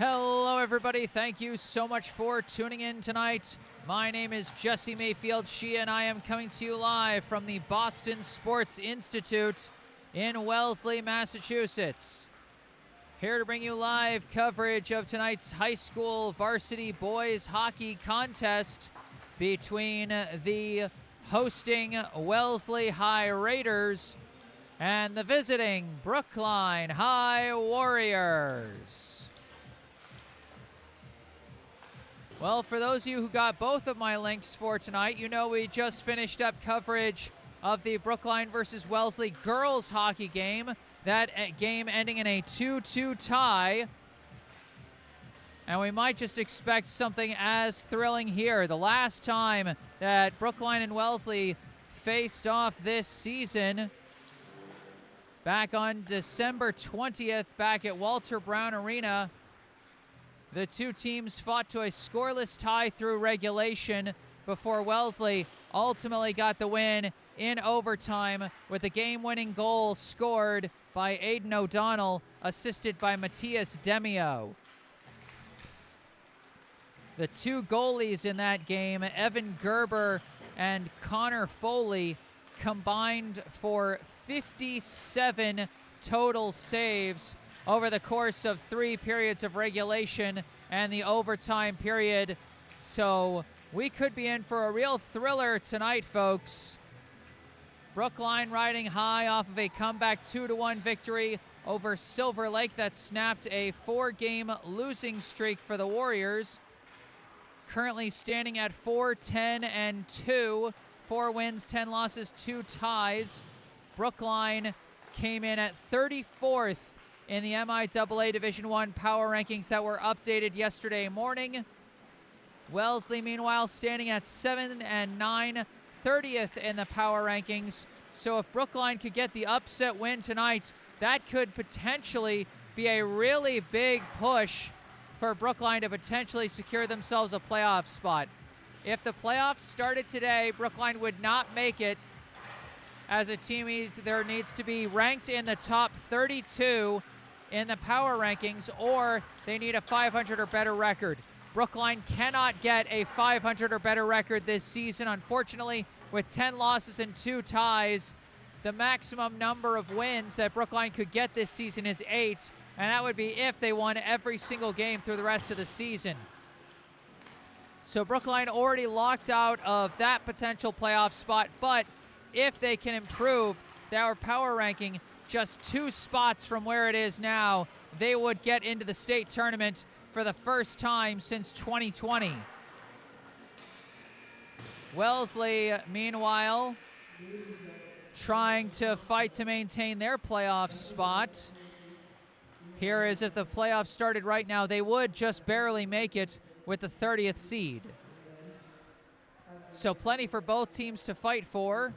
Hello, everybody. Thank you so much for tuning in tonight. My name is Jesse Mayfield-Sheehan. I am coming to you live from the Boston Sports Institute in Wellesley, Massachusetts. Here to bring you live coverage of tonight's high school varsity boys hockey contest between the hosting Wellesley High Raiders and the visiting Brookline High Warriors. Well, for those of you who got both of my links for tonight, you know we just finished up coverage of the Brookline versus Wellesley girls hockey game. That game ending in a 2-2 tie. And we might just expect something as thrilling here. The last time that Brookline and Wellesley faced off this season, back on December 20th, back at Walter Brown Arena, the two teams fought to a scoreless tie through regulation before Wellesley ultimately got the win in overtime with a game-winning goal scored by Aidan O'Donnell, assisted by Matthias Demio. The two goalies in that game, Evan Gerber and Connor Foley, combined for 57 total saves over the course of 3 periods of regulation and the overtime period. So we could be in for a real thriller tonight, folks. Brookline riding high off of a comeback 2-1 victory over Silver Lake that snapped a 4-game losing streak for the Warriors. Currently standing at 4-10-2, 4 wins, 10 losses, 2 ties. Brookline came in at 34th in the MIAA Division I power rankings that were updated yesterday morning. Wellesley, meanwhile, standing at 7-9, 30th in the power rankings. So if Brookline could get the upset win tonight, that could potentially be a really big push for Brookline to potentially secure themselves a playoff spot. If the playoffs started today, Brookline would not make it. As a team, there needs to be ranked in the top 32 in the power rankings, or they need a 500 or better record. Brookline cannot get a 500 or better record this season, unfortunately. With 10 losses and 2 ties, the maximum number of wins that Brookline could get this season is 8, and that would be if they won every single game through the rest of the season. So Brookline already locked out of that potential playoff spot, but if they can improve their power ranking just 2 spots from where it is now, they would get into the state tournament for the first time since 2020. Wellesley, meanwhile, trying to fight to maintain their playoff spot. Here is if the playoffs started right now, they would just barely make it with the 30th seed. So plenty for both teams to fight for.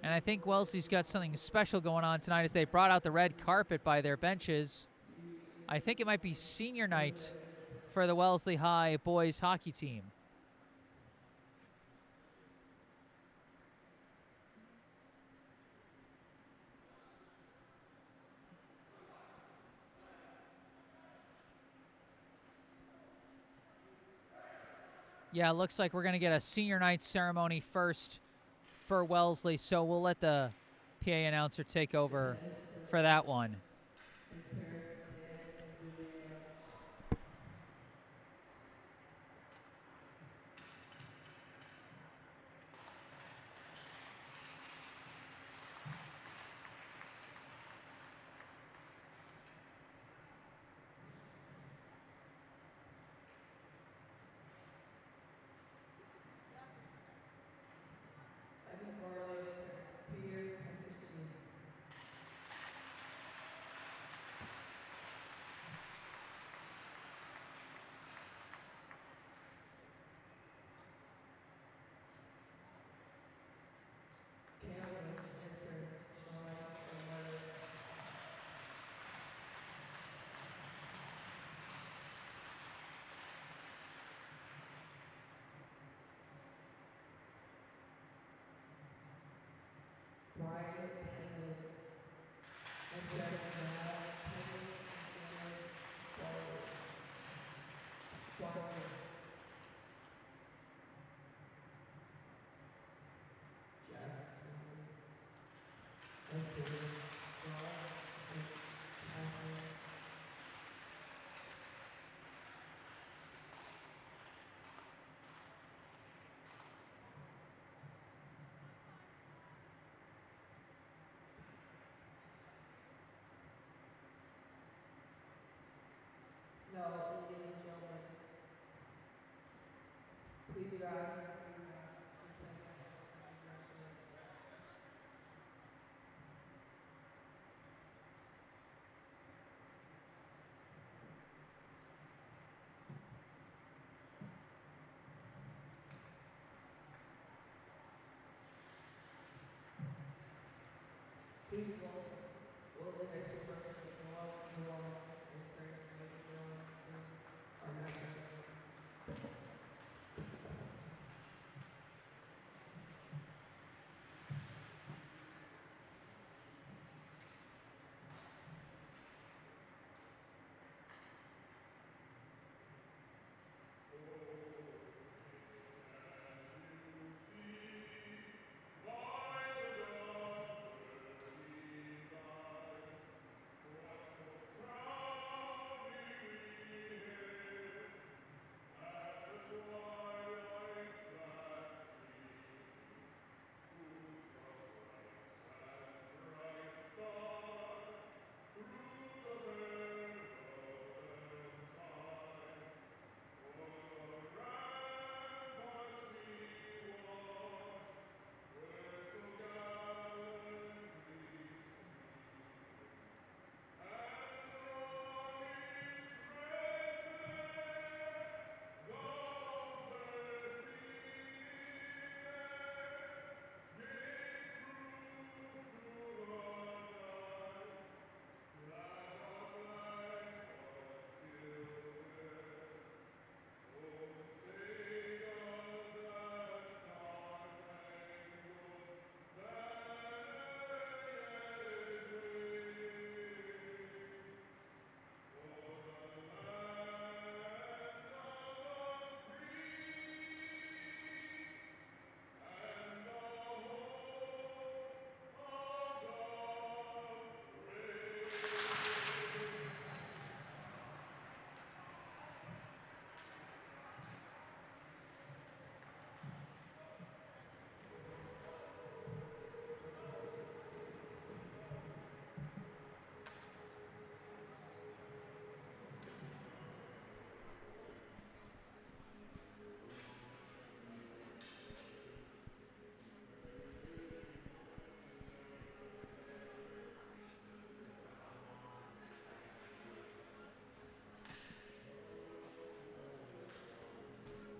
And I think Wellesley's got something special going on tonight as they brought out the red carpet by their benches. I think it might be senior night for the Wellesley High boys hockey team. Yeah, it looks like we're going to get a senior night ceremony first for Wellesley, so we'll let the PA announcer take over for that one.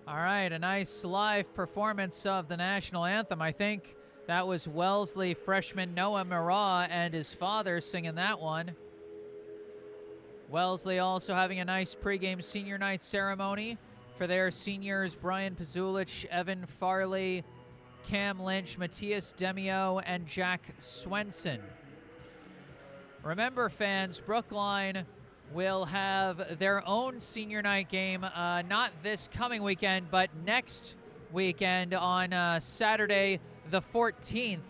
All right, a nice live performance of the national anthem. I think that was Wellesley freshman Noah Murrah and his father singing that one. Wellesley also having a nice pregame senior night ceremony for their seniors Brian Pazulich, Evan Farley, Cam Lynch, Matthias Demio, and Jack Swenson. Remember, fans, Brookline will have their own senior night game, not this coming weekend, but next weekend on Saturday the 14th.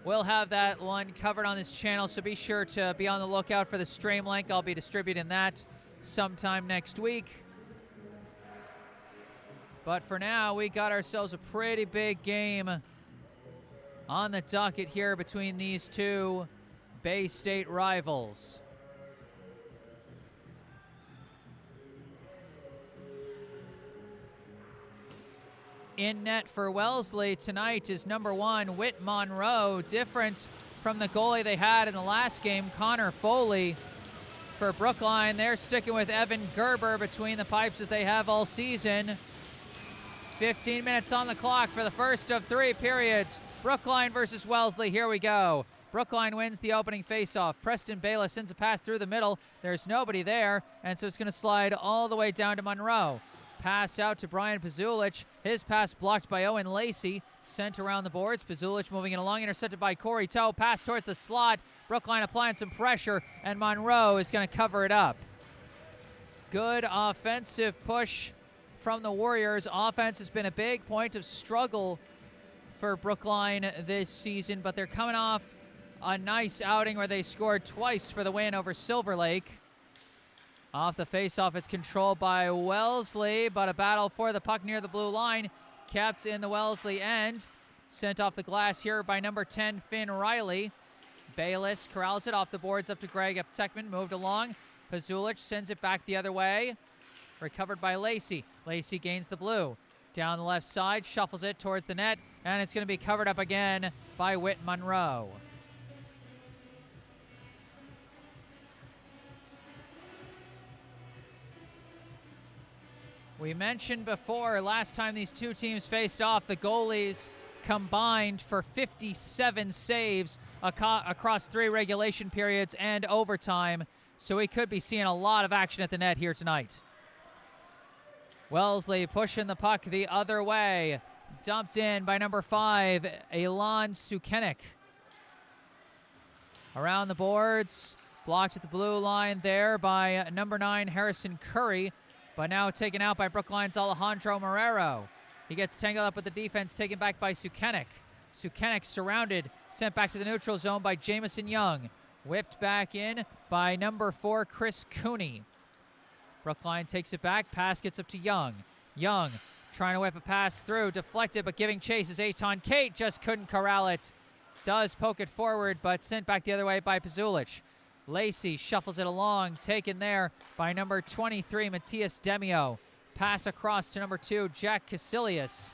We'll have that one covered on this channel, so be sure to be on the lookout for the stream link. I'll be distributing that sometime next week. But for now, we got ourselves a pretty big game on the docket here between these two Bay State rivals. In net for Wellesley tonight is number 1, Whit Monroe. Different from the goalie they had in the last game, Connor Foley. For Brookline, they're sticking with Evan Gerber between the pipes as they have all season. 15 minutes on the clock for the first of 3 periods. Brookline versus Wellesley. Here we go. Brookline wins the opening faceoff. Preston Bayless sends a pass through the middle. There's nobody there, and so it's going to slide all the way down to Monroe. Pass out to Brian Pazulich. His pass blocked by Owen Lacey. Sent around the boards. Pazulich moving it along, intercepted by Corey Toe. Pass towards the slot. Brookline applying some pressure, and Monroe is going to cover it up. Good offensive push from the Warriors. Offense has been a big point of struggle for Brookline this season, but they're coming off a nice outing where they scored twice for the win over Silver Lake. Off the faceoff, it's controlled by Wellesley, but a battle for the puck near the blue line. Kept in the Wellesley end. Sent off the glass here by number 10, Finn Riley. Bayless corrals it off the boards up to Greg Eptekman. Moved along. Pazulich sends it back the other way. Recovered by Lacey. Lacey gains the blue. Down the left side, shuffles it towards the net, and it's going to be covered up again by Whit Monroe. We mentioned before, last time these two teams faced off, the goalies combined for 57 saves across 3 regulation periods and overtime, so we could be seeing a lot of action at the net here tonight. Wellesley pushing the puck the other way. Dumped in by number 5, Elan Sukenik. Around the boards, blocked at the blue line there by number 9, Harrison Curry, but now taken out by Brookline's Alejandro Marrero. He gets tangled up with the defense, taken back by Sukenik. Sukenik surrounded, sent back to the neutral zone by Jamison Young. Whipped back in by number 4, Chris Cooney. Brookline takes it back, pass gets up to Young. Young trying to whip a pass through, deflected, but giving chase is Eitan Kate, just couldn't corral it. Does poke it forward, but sent back the other way by Pazulich. Lacey shuffles it along, taken there by number 23, Matthias Demio. Pass across to number 2, Jack Casilius.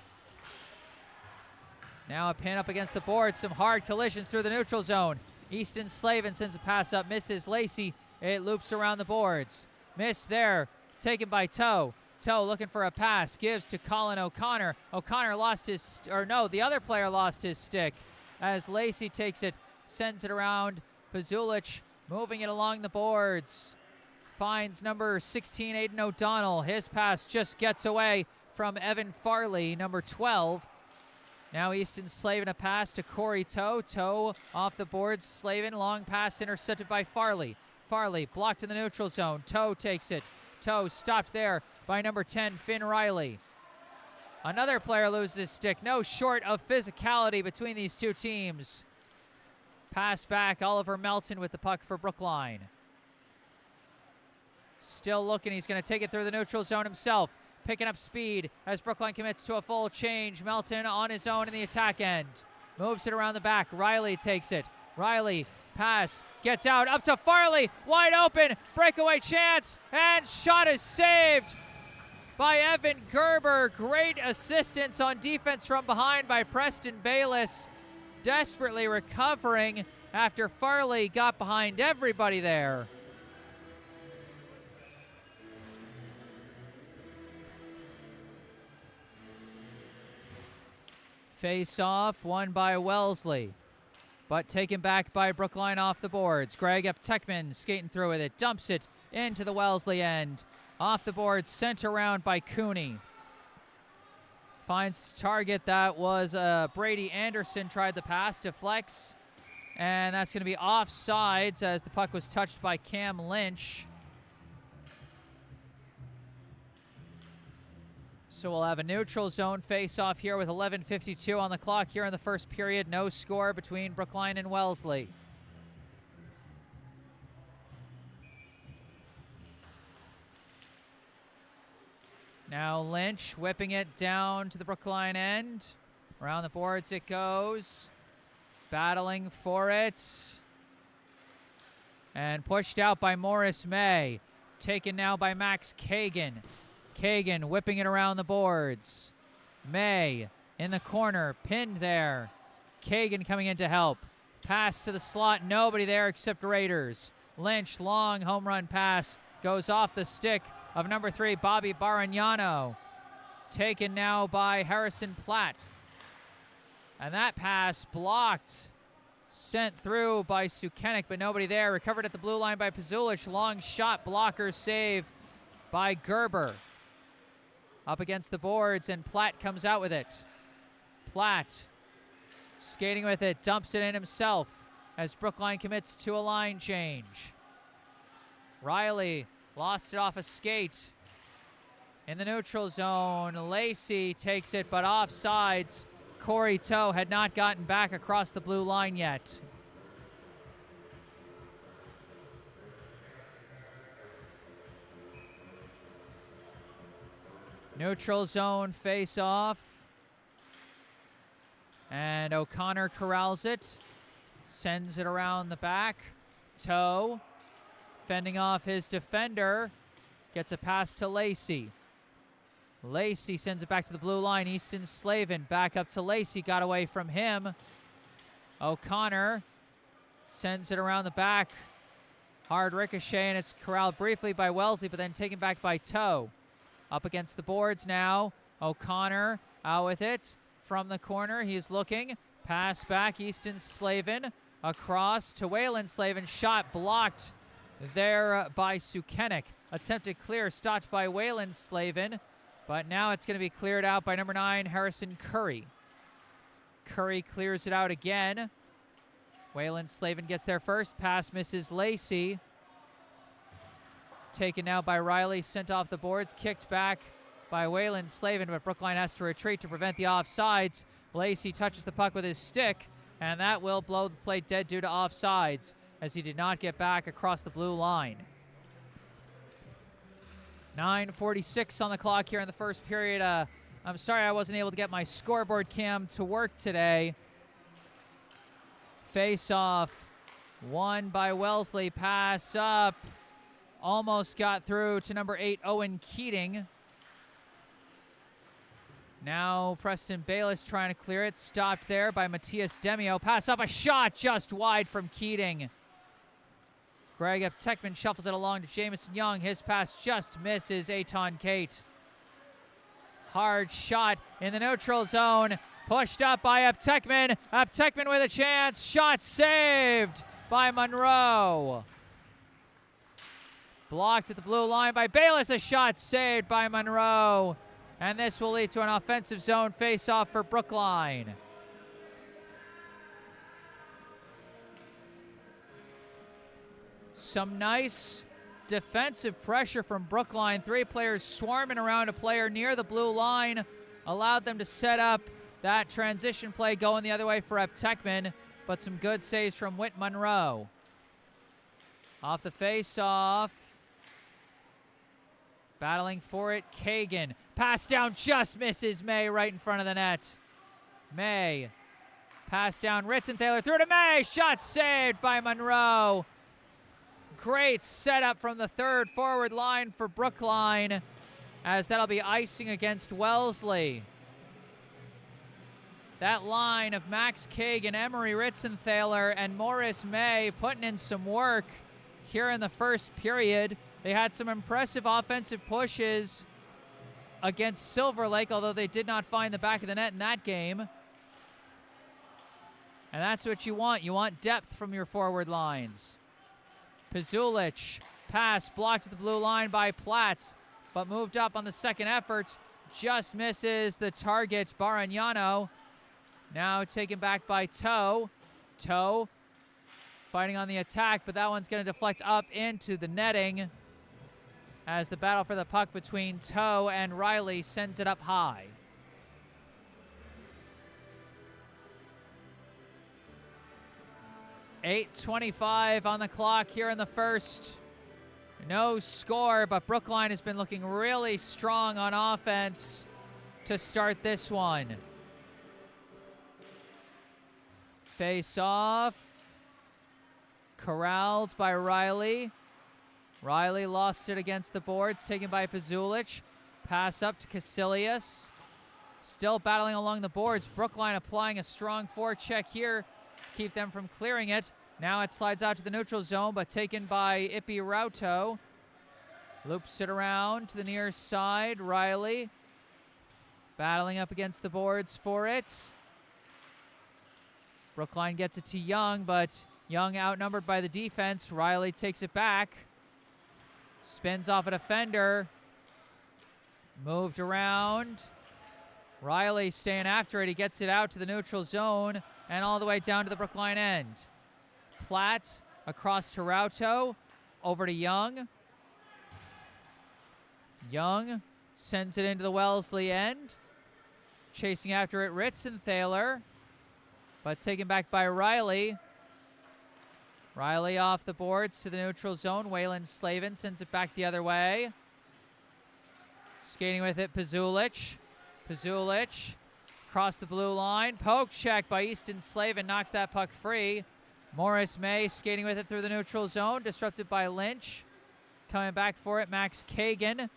Now a pin up against the board, some hard collisions through the neutral zone. Easton Slavin sends a pass up, misses Lacey. It loops around the boards. Missed there, taken by Toe. Toe looking for a pass, gives to Colin O'Connor. O'Connor lost his, or no, the other player lost his stick as Lacey takes it, sends it around. Pazulich moving it along the boards. Finds number 16, Aiden O'Donnell. His pass just gets away from Evan Farley, number 12. Now Easton Slavin a pass to Corey Toe. Toe off the boards. Slavin, long pass intercepted by Farley. Farley blocked in the neutral zone. Toe takes it. Toe stopped there by number 10, Finn Riley. Another player loses his stick. No short of physicality between these two teams. Pass back, Oliver Melton with the puck for Brookline. Still looking, he's going to take it through the neutral zone himself. Picking up speed as Brookline commits to a full change. Melton on his own in the attack end. Moves it around the back. Riley takes it. Riley, pass, gets out, up to Farley. Wide open, breakaway chance, and shot is saved by Evan Gerber. Great assistance on defense from behind by Preston Bayless. Desperately recovering after Farley got behind everybody there. Face off, won by Wellesley, but taken back by Brookline off the boards. Greg Eptekman skating through with it, dumps it into the Wellesley end. Off the boards, sent around by Cooney. Finds target, that was Brady Anderson, tried the pass, deflects, and that's going to be offsides as the puck was touched by Cam Lynch. So we'll have a neutral zone face-off here with 11:52 on the clock here in the first period. No score between Brookline and Wellesley. Now Lynch whipping it down to the Brookline end. Around the boards it goes. Battling for it. And pushed out by Morris May. Taken now by Max Kagan. Kagan whipping it around the boards. May in the corner, pinned there. Kagan coming in to help. Pass to the slot, nobody there except Raiders. Lynch, long home run pass, goes off the stick of number 3, Bobby Baragnano. Taken now by Harrison Platt. And that pass blocked. Sent through by Sukenik, but nobody there. Recovered at the blue line by Pazulich. Long shot, blocker save by Gerber. Up against the boards, and Platt comes out with it. Platt skating with it, dumps it in himself as Brookline commits to a line change. Riley lost it off a skate in the neutral zone. Lacey takes it, but offsides. Corey Toe had not gotten back across the blue line yet. Neutral zone face-off. And O'Connor corrals it. Sends it around the back. Toe fending off his defender. Gets a pass to Lacey. Lacey sends it back to the blue line. Easton Slavin back up to Lacey. Got away from him. O'Connor sends it around the back. Hard ricochet, and it's corralled briefly by Wellesley, but then taken back by Toe. Up against the boards now. O'Connor out with it from the corner. He's looking. Pass back. Easton Slavin across to Waylon Slavin. Shot blocked there by Sukenik. Attempted clear, stopped by Waylon Slavin. But now it's going to be cleared out by number 9, Harrison Curry. Curry clears it out again. Waylon Slavin gets there first. Pass misses Lacey. Taken now by Riley. Sent off the boards. Kicked back by Waylon Slavin, but Brookline has to retreat to prevent the offsides. Lacey touches the puck with his stick, and that will blow the play dead due to offsides, as he did not get back across the blue line. 9:46 on the clock here in the first period. I'm sorry I wasn't able to get my scoreboard cam to work today. Face-off won by Wellesley. Pass up. Almost got through to number 8, Owen Keating. Now Preston Bayless trying to clear it. Stopped there by Matthias Demio. Pass up, a shot just wide from Keating. Greg Eptekman shuffles it along to Jamison Young. His pass just misses Eitan Kate. Hard shot in the neutral zone. Pushed up by Eptekman. Eptekman with a chance. Shot saved by Monroe. Blocked at the blue line by Bayless. A shot saved by Monroe. And this will lead to an offensive zone face-off for Brookline. Some nice defensive pressure from Brookline. 3 players swarming around a player near the blue line. Allowed them to set up that transition play going the other way for Eptekman. But some good saves from Whit Monroe. Off the face-off. Battling for it, Kagan. Pass down just misses May right in front of the net. May. Pass down, Ritzenthaler through to May. Shot saved by Monroe. Great setup from the third forward line for Brookline, as that'll be icing against Wellesley. That line of Max Kagan, Emery Ritzenthaler, and Morris May putting in some work here in the first period. They had some impressive offensive pushes against Silver Lake, although they did not find the back of the net in that game. And that's what you want. You want depth from your forward lines. Pazulich, pass blocked at the blue line by Platt, but moved up on the second effort. Just misses the target, Baragnano. Now taken back by Toe. Toe fighting on the attack, but that one's going to deflect up into the netting, as the battle for the puck between Toe and Riley sends it up high. .8:25 on the clock here in the first. No score, but Brookline has been looking really strong on offense to start this one. Face off. Corralled by Riley. Riley lost it against the boards, taken by Pazulich. Pass up to Casilius. Still battling along the boards. Brookline applying a strong forecheck here to keep them from clearing it. Now it slides out to the neutral zone, but taken by Ippy Rauto. Loops it around to the near side. Riley battling up against the boards for it. Brookline gets it to Young, but Young outnumbered by the defense. Riley takes it back. Spins off a defender. Moved around. Riley staying after it. He gets it out to the neutral zone and all the way down to the Brookline end. Platt across to Rauto. Over to Young. Young sends it into the Wellesley end. Chasing after it, Ritzenthaler, but taken back by Riley. Riley off the boards to the neutral zone. Waylon Slavin sends it back the other way. Skating with it, Pazulich. Pazulich across the blue line. Poke check by Easton Slavin, knocks that puck free. Morris May skating with it through the neutral zone, disrupted by Lynch. Coming back for it, Max Kagan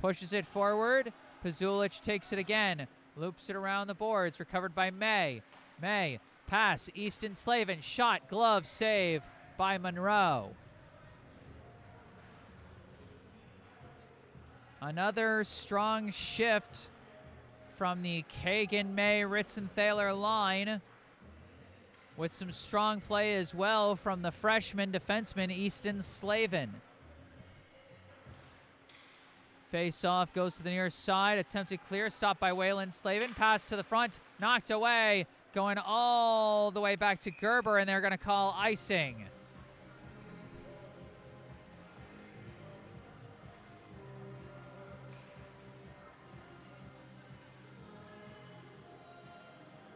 pushes it forward. Pazulich takes it again. Loops it around the boards. Recovered by May. May. Pass. Easton Slavin. Shot. Glove. Save by Monroe. Another strong shift from the Kagan, May, Ritzenthaler line, with some strong play as well from the freshman defenseman Easton Slavin. Face-off goes to the near side. Attempted clear. Stopped by Waylon Slavin. Pass to the front. Knocked away. Going all the way back to Gerber, and they're going to call icing.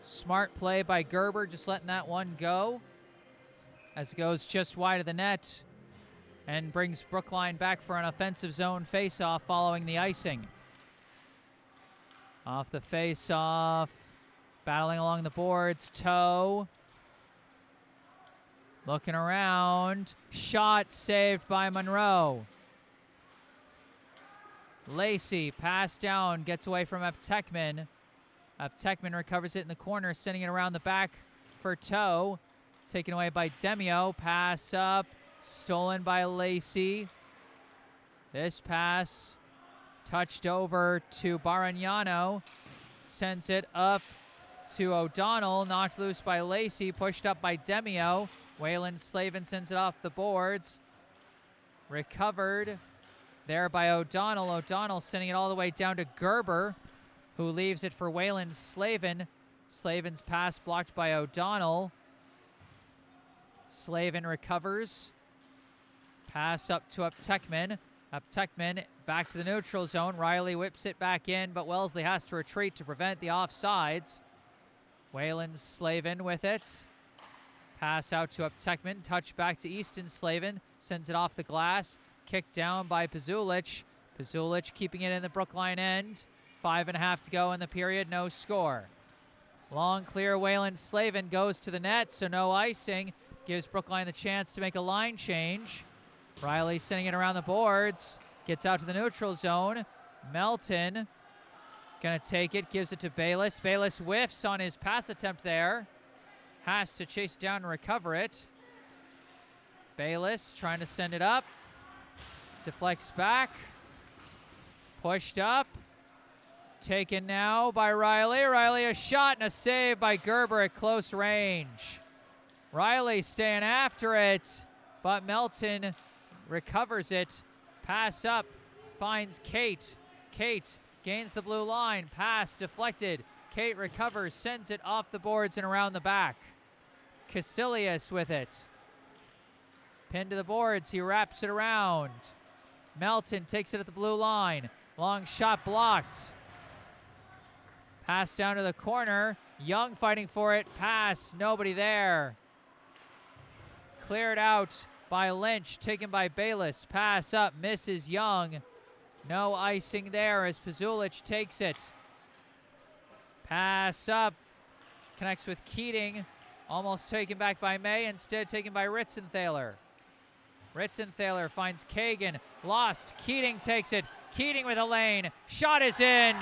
Smart play by Gerber, just letting that one go as it goes just wide of the net and brings Brookline back for an offensive zone face-off following the icing. Off the face-off, battling along the boards, Toe. Looking around, shot saved by Monroe. Lacey, pass down, gets away from Eptekman. Eptekman recovers it in the corner, sending it around the back for Toe. Taken away by Demio. Pass up. Stolen by Lacey. This pass touched over to Baragnano. Sends it up to O'Donnell. Knocked loose by Lacey. Pushed up by Demio. Waylon Slavin sends it off the boards. Recovered there by O'Donnell. O'Donnell sending it all the way down to Gerber, who leaves it for Waylon Slavin. Slavin's pass blocked by O'Donnell. Slavin recovers. Pass up to Eptekman. Eptekman back to the neutral zone. Riley whips it back in, but Wellesley has to retreat to prevent the offsides. Waylon Slavin with it. Pass out to Eptekman. Touch back to Easton Slavin. Sends it off the glass. Kicked down by Pazulich. Pazulich keeping it in the Brookline end. 5.5 to go in the period, no score. Long clear, Waylon Slavin goes to the net, so no icing. Gives Brookline the chance to make a line change. Riley sending it around the boards. Gets out to the neutral zone. Melton gonna take it, gives it to Bayless. Bayless whiffs on his pass attempt there. Has to chase down and recover it. Bayless trying to send it up. Deflects back. Pushed up. Taken now by Riley. Riley, a shot and a save by Gerber at close range. Riley staying after it, but Melton recovers it. Pass up, finds Kate. Kate gains the blue line. Pass deflected. Kate recovers, sends it off the boards and around the back. Casilius with it. Pinned to the boards, he wraps it around. Melton takes it at the blue line. Long shot blocked. Pass down to the corner. Young fighting for it. Pass. Nobody there. Cleared out by Lynch. Taken by Bayless. Pass up. Misses Young. No icing there as Pazulich takes it. Pass up. Connects with Keating. Almost taken back by May. Instead taken by Ritzenthaler. Ritzenthaler finds Kagan. Lost. Keating takes it. Keating with a lane. Shot is in.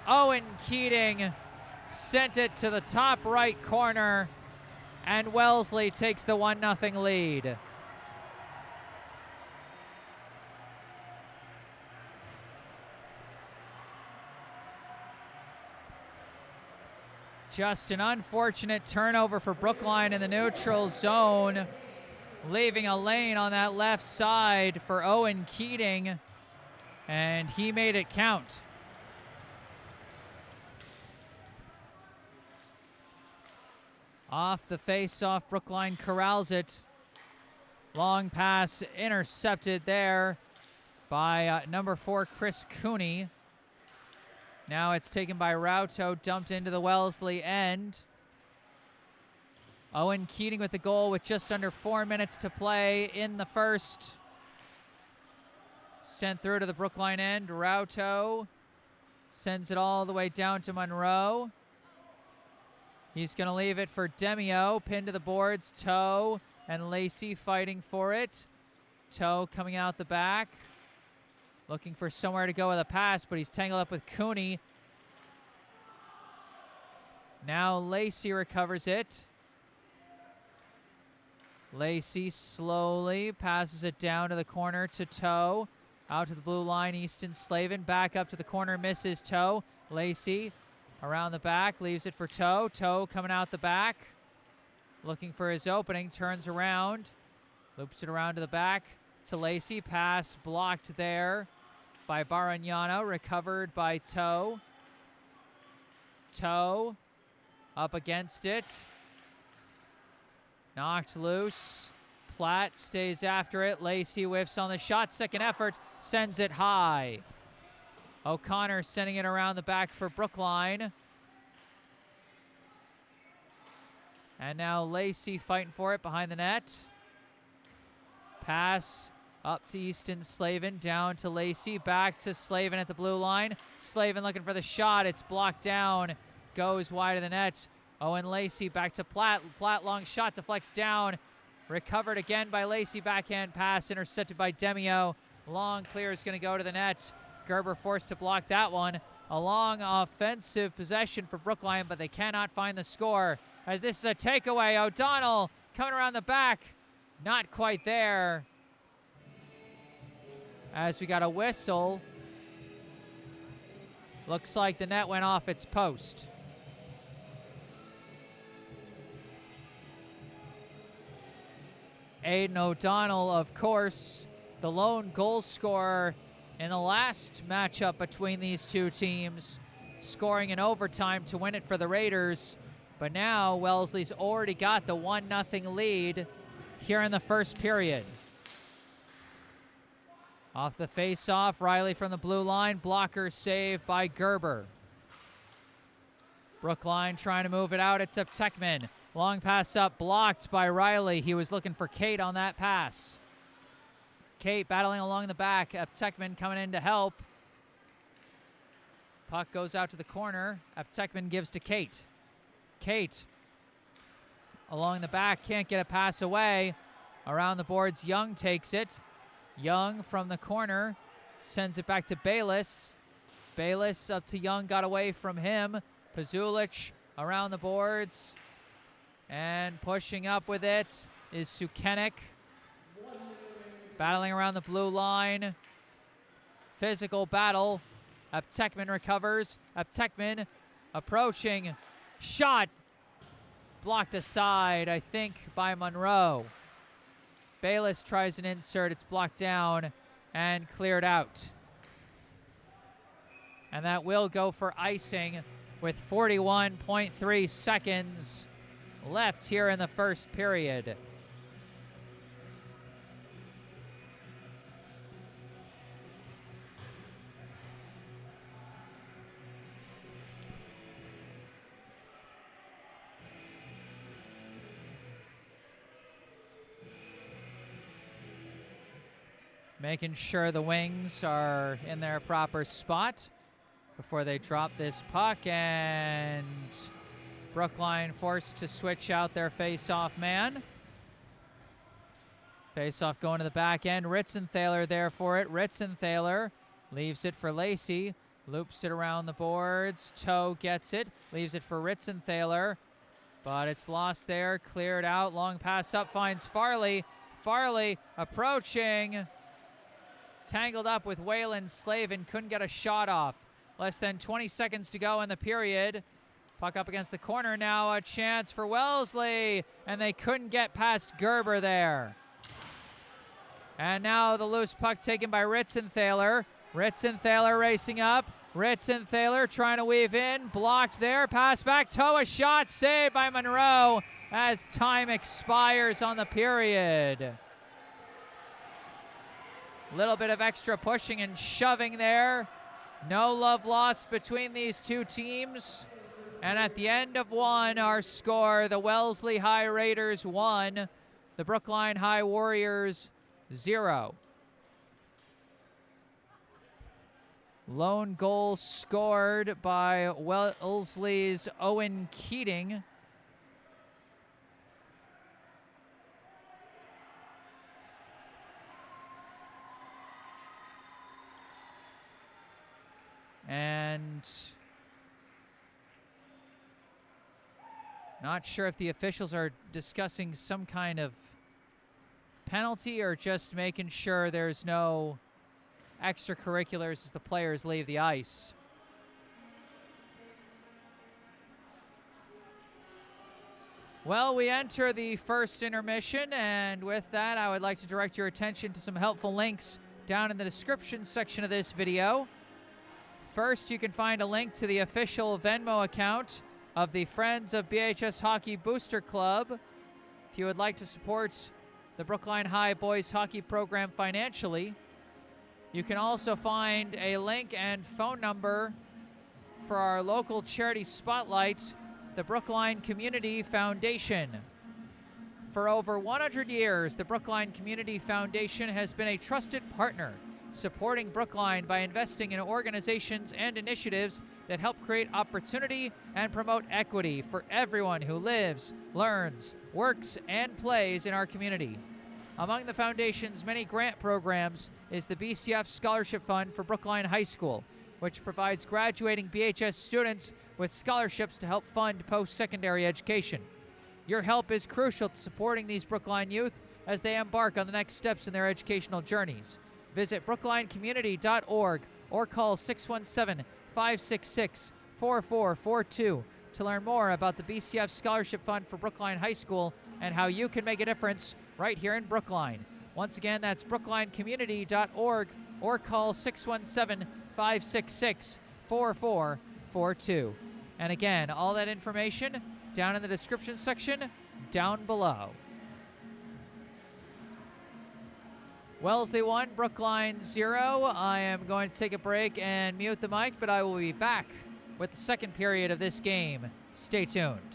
Owen Keating sent it to the top right corner, and Wellesley takes the 1-0 lead. Just an unfortunate turnover for Brookline in the neutral zone, leaving a lane on that left side for Owen Keating, and he made it count. Off the face-off, Brookline corrals it. Long pass intercepted there by number 4, Chris Cooney. Now it's taken by Rauto, dumped into the Wellesley end. Owen Keating with the goal with just under 4 minutes to play in the first. Sent through to the Brookline end. Rauto sends it all the way down to Monroe. He's going to leave it for Demio. Pinned to the boards. Toe and Lacey fighting for it. Toe coming out the back. Looking for somewhere to go with a pass, but he's tangled up with Cooney. Now Lacey recovers it. Lacey slowly passes it down to the corner to Toe. Out to the blue line, Easton Slavin. Back up to the corner, misses Toe. Lacey around the back, leaves it for Toe. Toe coming out the back. Looking for his opening, turns around. Loops it around to the back to Lacey. Pass blocked there by Baragnano. Recovered by Toe. Toe up against it. Knocked loose. Platt stays after it. Lacey whiffs on the shot. Second effort. Sends it high. O'Connor sending it around the back for Brookline. And now Lacey fighting for it behind the net. Pass up to Easton Slavin. Down to Lacey. Back to Slavin at the blue line. Slavin looking for the shot. It's blocked down. Goes wide of the net. Owen Lacey back to Platt. Platt long shot deflects down. Recovered again by Lacey. Backhand pass intercepted by Demio. Long clear is going to go to the net. Gerber forced to block that one. A long offensive possession for Brookline, but they cannot find the score. As this is a takeaway, O'Donnell coming around the back. Not quite there. As we got a whistle. Looks like the net went off its post. Aiden O'Donnell, of course, the lone goal scorer in the last matchup between these two teams, scoring in overtime to win it for the Raiders. But now Wellesley's already got the 1-0 lead here in the first period. Off the face-off, Riley from the blue line. Blocker saved by Gerber. Brookline trying to move it out. It's up Techman. Long pass up, blocked by Riley. He was looking for Kate on that pass. Kate battling along the back. Aptekman coming in to help. Puck goes out to the corner. Aptekman gives to Kate. Kate along the back, can't get a pass away. Around the boards, Young takes it. Young from the corner sends it back to Bayless. Bayless up to Young, got away from him. Pazulich around the boards. And pushing up with it is Sukenik. Battling around the blue line. Physical battle. Aptekman recovers. Aptekman approaching. Shot. Blocked aside, I think, by Monroe. Bayless tries an insert. It's blocked down and cleared out. And that will go for icing with 41.3 seconds left here in the first period. Making sure the wings are in their proper spot before they drop this puck, and Brookline forced to switch out their face-off man. Face-off going to the back end. Ritzenthaler there for it. Ritzenthaler leaves it for Lacey. Loops it around the boards. Toe gets it. Leaves it for Ritzenthaler. But it's lost there. Cleared out. Long pass up. Finds Farley. Farley approaching. Tangled up with Waylon Slavin. Couldn't get a shot off. Less than 20 seconds to go in the period. Puck up against the corner now. A chance for Wellesley. And they couldn't get past Gerber there. And now the loose puck taken by Ritzenthaler. Ritzenthaler racing up. Ritzenthaler trying to weave in. Blocked there. Pass back. Toe a shot. Saved by Monroe as time expires on the period. Little bit of extra pushing and shoving there. No love lost between these two teams. And at the end of one, our score, the Wellesley High Raiders 1, the Brookline High Warriors 0. Lone goal scored by Wellesley's Owen Keating. And not sure if the officials are discussing some kind of penalty or just making sure there's no extracurriculars as the players leave the ice. Well, we enter the first intermission, and with that, I would like to direct your attention to some helpful links down in the description section of this video. First, you can find a link to the official Venmo account of the Friends of BHS Hockey Booster Club. If you would like to support the Brookline High Boys Hockey Program financially, you can also find a link and phone number for our local charity spotlight, the Brookline Community Foundation. For over 100 years, the Brookline Community Foundation has been a trusted partner, supporting Brookline by investing in organizations and initiatives that help create opportunity and promote equity for everyone who lives, learns, works, and plays in our community. Among the foundation's many grant programs is the BCF Scholarship Fund for Brookline High School, which provides graduating BHS students with scholarships to help fund post-secondary education. Your help is crucial to supporting these Brookline youth as they embark on the next steps in their educational journeys. Visit brooklinecommunity.org or call 617-566-4442 to learn more about the BCF Scholarship Fund for Brookline High School and how you can make a difference right here in Brookline. Once again, that's brooklinecommunity.org or call 617-566-4442. And again, all that information down in the description section down below. Wellesley 1, Brookline 0. I am going to take a break and mute the mic, but I will be back with the second period of this game. Stay tuned.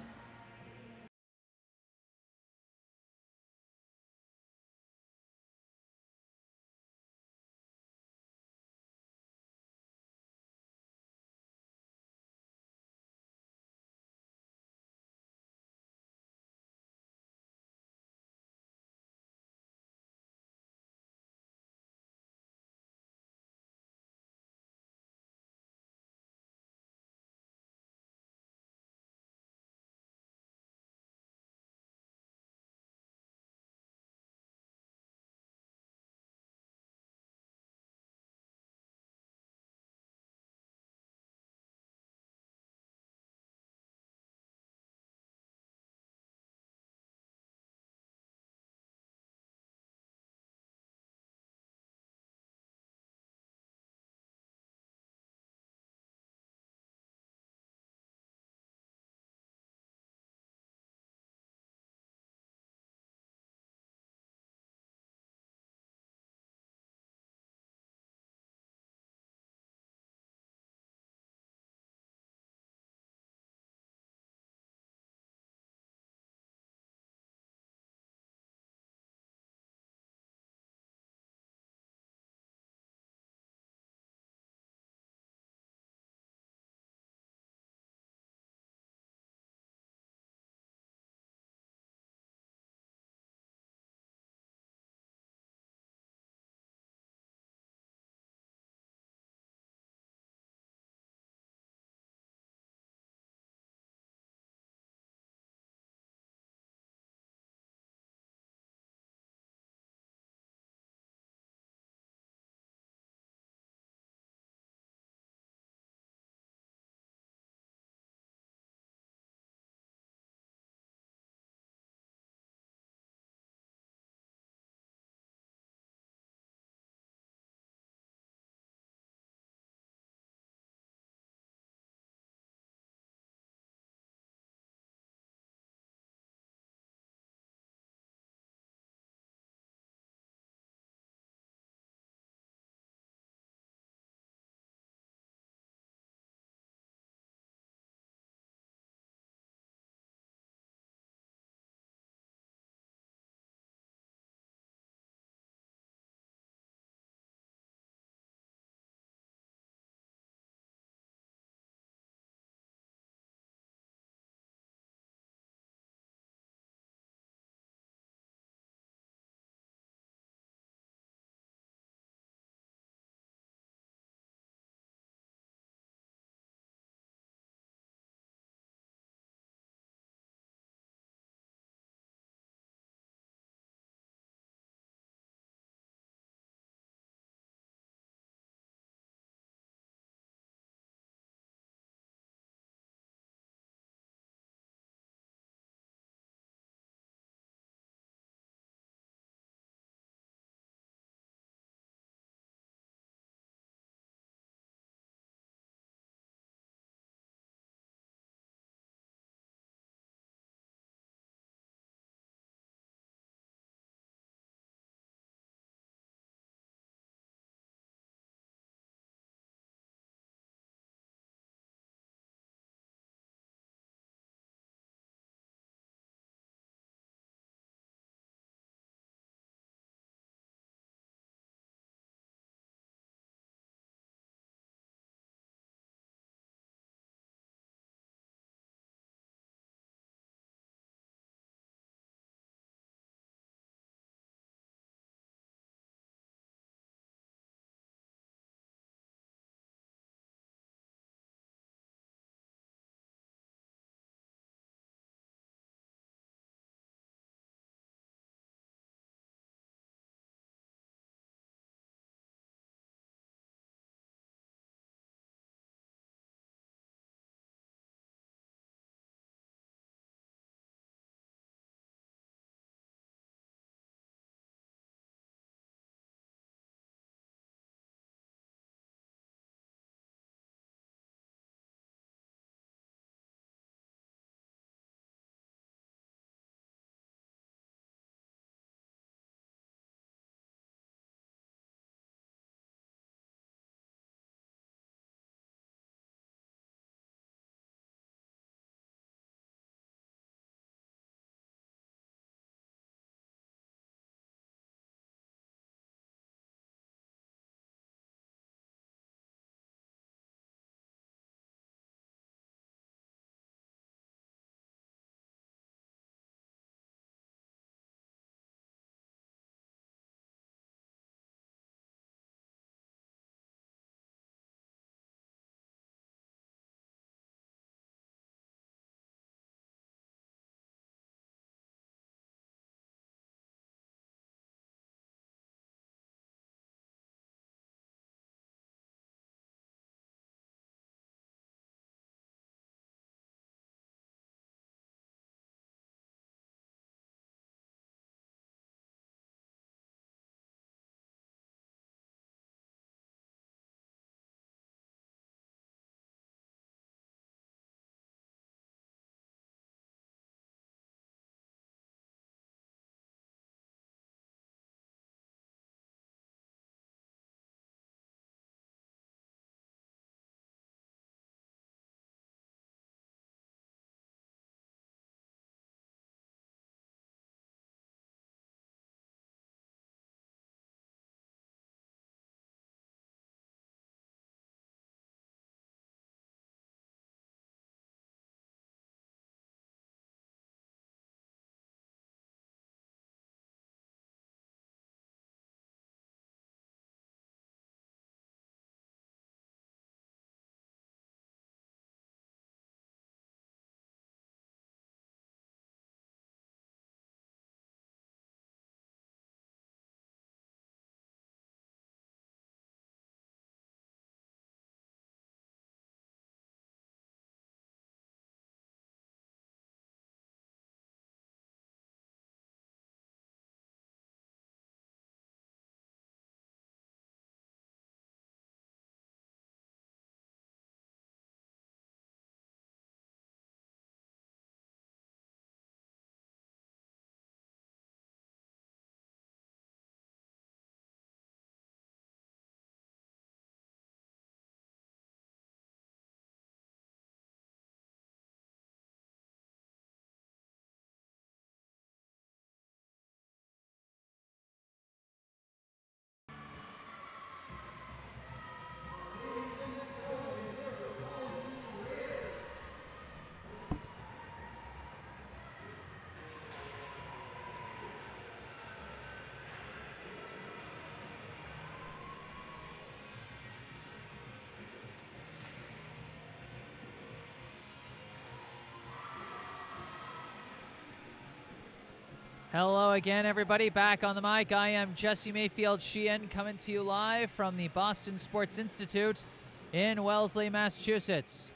Hello again, everybody. Back on the mic. I am Jesse Mayfield-Sheehan, coming to you live from the Boston Sports Institute in Wellesley, Massachusetts.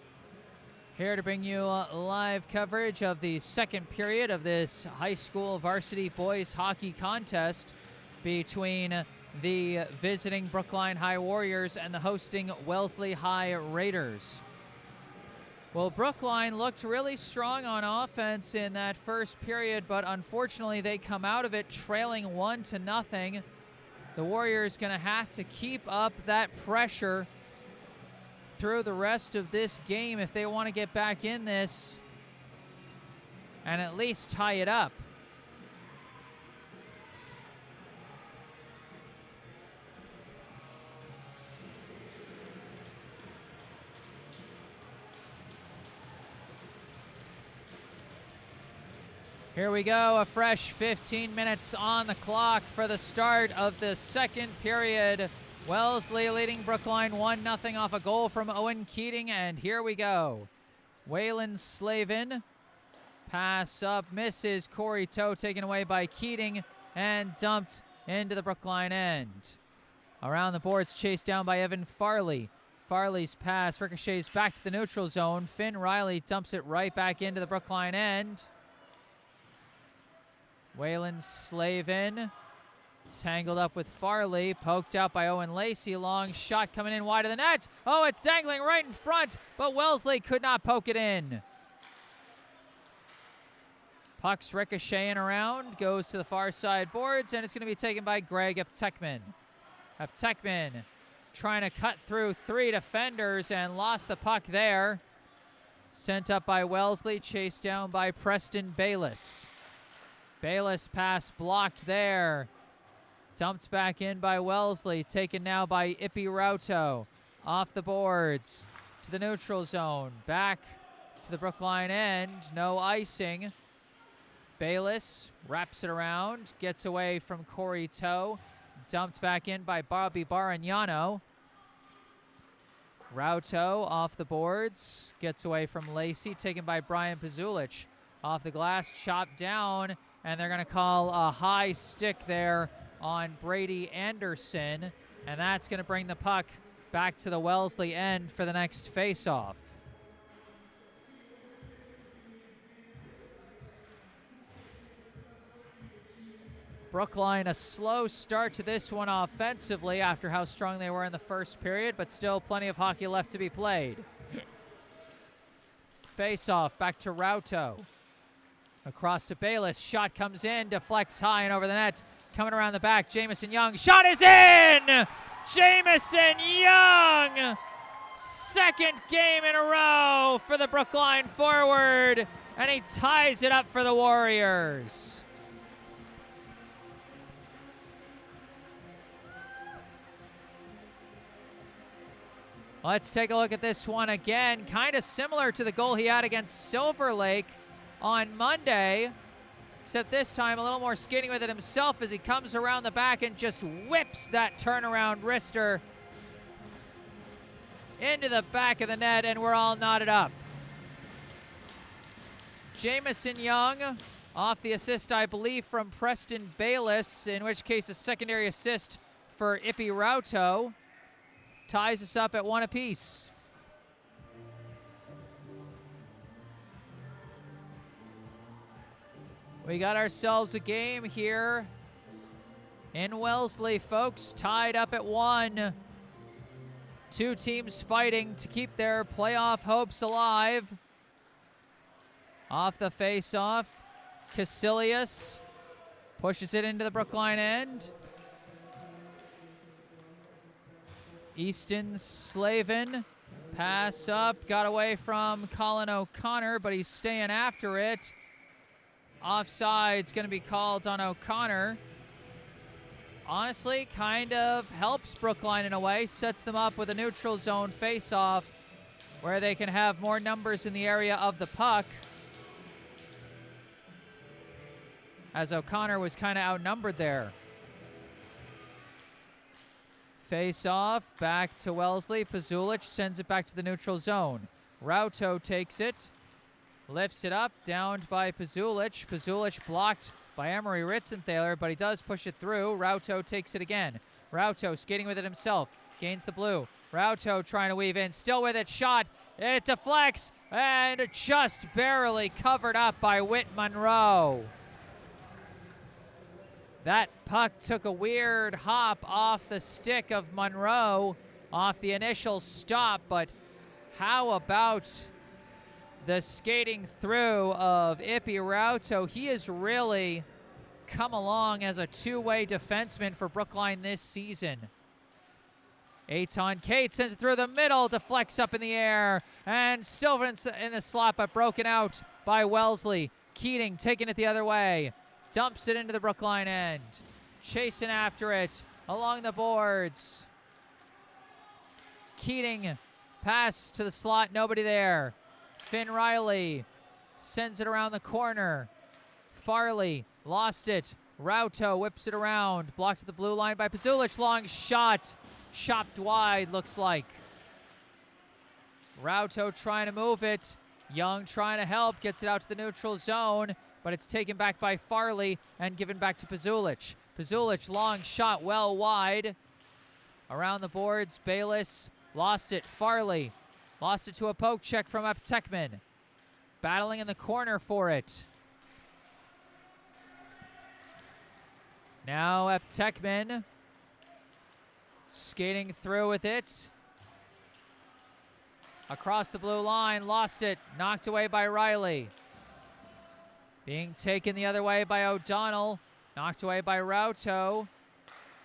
Here to bring you live coverage of the second period of this high school varsity boys hockey contest between the visiting Brookline High Warriors and the hosting Wellesley High Raiders. Well, Brookline looked really strong on offense in that first period, but unfortunately they come out of it trailing 1-0. The Warriors going to have to keep up that pressure through the rest of this game if they want to get back in this and at least tie it up. Here we go, a fresh 15 minutes on the clock for the start of the second period. Wellesley leading Brookline 1-0 off a goal from Owen Keating, and here we go. Waylon Slavin, pass up, misses. Corey Toe taken away by Keating and dumped into the Brookline end. Around the boards, chased down by Evan Farley. Farley's pass ricochets back to the neutral zone. Finn Riley dumps it right back into the Brookline end. Waylon Slavin tangled up with Farley, poked out by Owen Lacey. Long shot coming in wide of the net. Oh, it's dangling right in front, but Wellesley could not poke it in. Puck's ricocheting around, goes to the far side boards, and it's going to be taken by Greg Aptekman. Aptekman trying to cut through three defenders and lost the puck there. Sent up by Wellesley, chased down by Preston Bayless. Bayless pass blocked there. Dumped back in by Wellesley. Taken now by Ippy Rauto. Off the boards to the neutral zone. Back to the Brookline end. No icing. Bayless wraps it around. Gets away from Corey Toe. Dumped back in by Bobby Barignano. Rauto off the boards. Gets away from Lacey. Taken by Brian Pazulich. Off the glass, chopped down. And they're going to call a high stick there on Brady Anderson. And that's going to bring the puck back to the Wellesley end for the next faceoff. Brookline, a slow start to this one offensively after how strong they were in the first period, but still plenty of hockey left to be played. Faceoff back to Rauto. Across to Bayless. Shot comes in, deflects high and over the net. Coming around the back, Jamison Young. Shot is in! Jamison Young! Second game in a row for the Brookline forward. And he ties it up for the Warriors. Let's take a look at this one again. Kind of similar to the goal he had against Silver Lake on Monday, except this time a little more skating with it himself as he comes around the back and just whips that turnaround wrister into the back of the net, and we're all knotted up. Jamison Young off the assist, I believe, from Preston Bayless, in which case a secondary assist for Ippy Rauto ties us up at 1 apiece. We got ourselves a game here in Wellesley, folks, tied up at 1. Two teams fighting to keep their playoff hopes alive. Off the face-off, Casillas pushes it into the Brookline end. Easton Slavin, pass up, got away from Colin O'Connor, but he's staying after it. Offside's going to be called on O'Connor. Honestly, kind of helps Brookline in a way, sets them up with a neutral zone face-off where they can have more numbers in the area of the puck, as O'Connor was kind of outnumbered there. Face-off, back to Wellesley. Pazulich sends it back to the neutral zone. Rauto takes it. Lifts it up, downed by Pazulich. Pazulich blocked by Emery Ritzenthaler, but he does push it through. Rauto takes it again. Rauto skating with it himself. Gains the blue. Rauto trying to weave in. Still with it. Shot. It deflects. And just barely covered up by Whit Monroe. That puck took a weird hop off the stick of Monroe off the initial stop, but how about the skating through of Ippy Rauto? He has really come along as a two-way defenseman for Brookline this season. Eitan Kate sends it through the middle, deflects up in the air, and still in the slot, but broken out by Wellesley. Keating taking it the other way, dumps it into the Brookline end. Chasing after it along the boards. Keating pass to the slot, nobody there. Finn Riley sends it around the corner. Farley lost it. Rauto whips it around. Blocked at the blue line by Pazulich. Long shot. Chopped wide, looks like. Rauto trying to move it. Young trying to help. Gets it out to the neutral zone, but it's taken back by Farley and given back to Pazulich. Pazulich, long shot, well wide. Around the boards, Bayless lost it. Farley lost it to a poke check from Eptekman. Battling in the corner for it. Now Eptekman skating through with it. Across the blue line, lost it. Knocked away by Riley. Being taken the other way by O'Donnell. Knocked away by Rauto.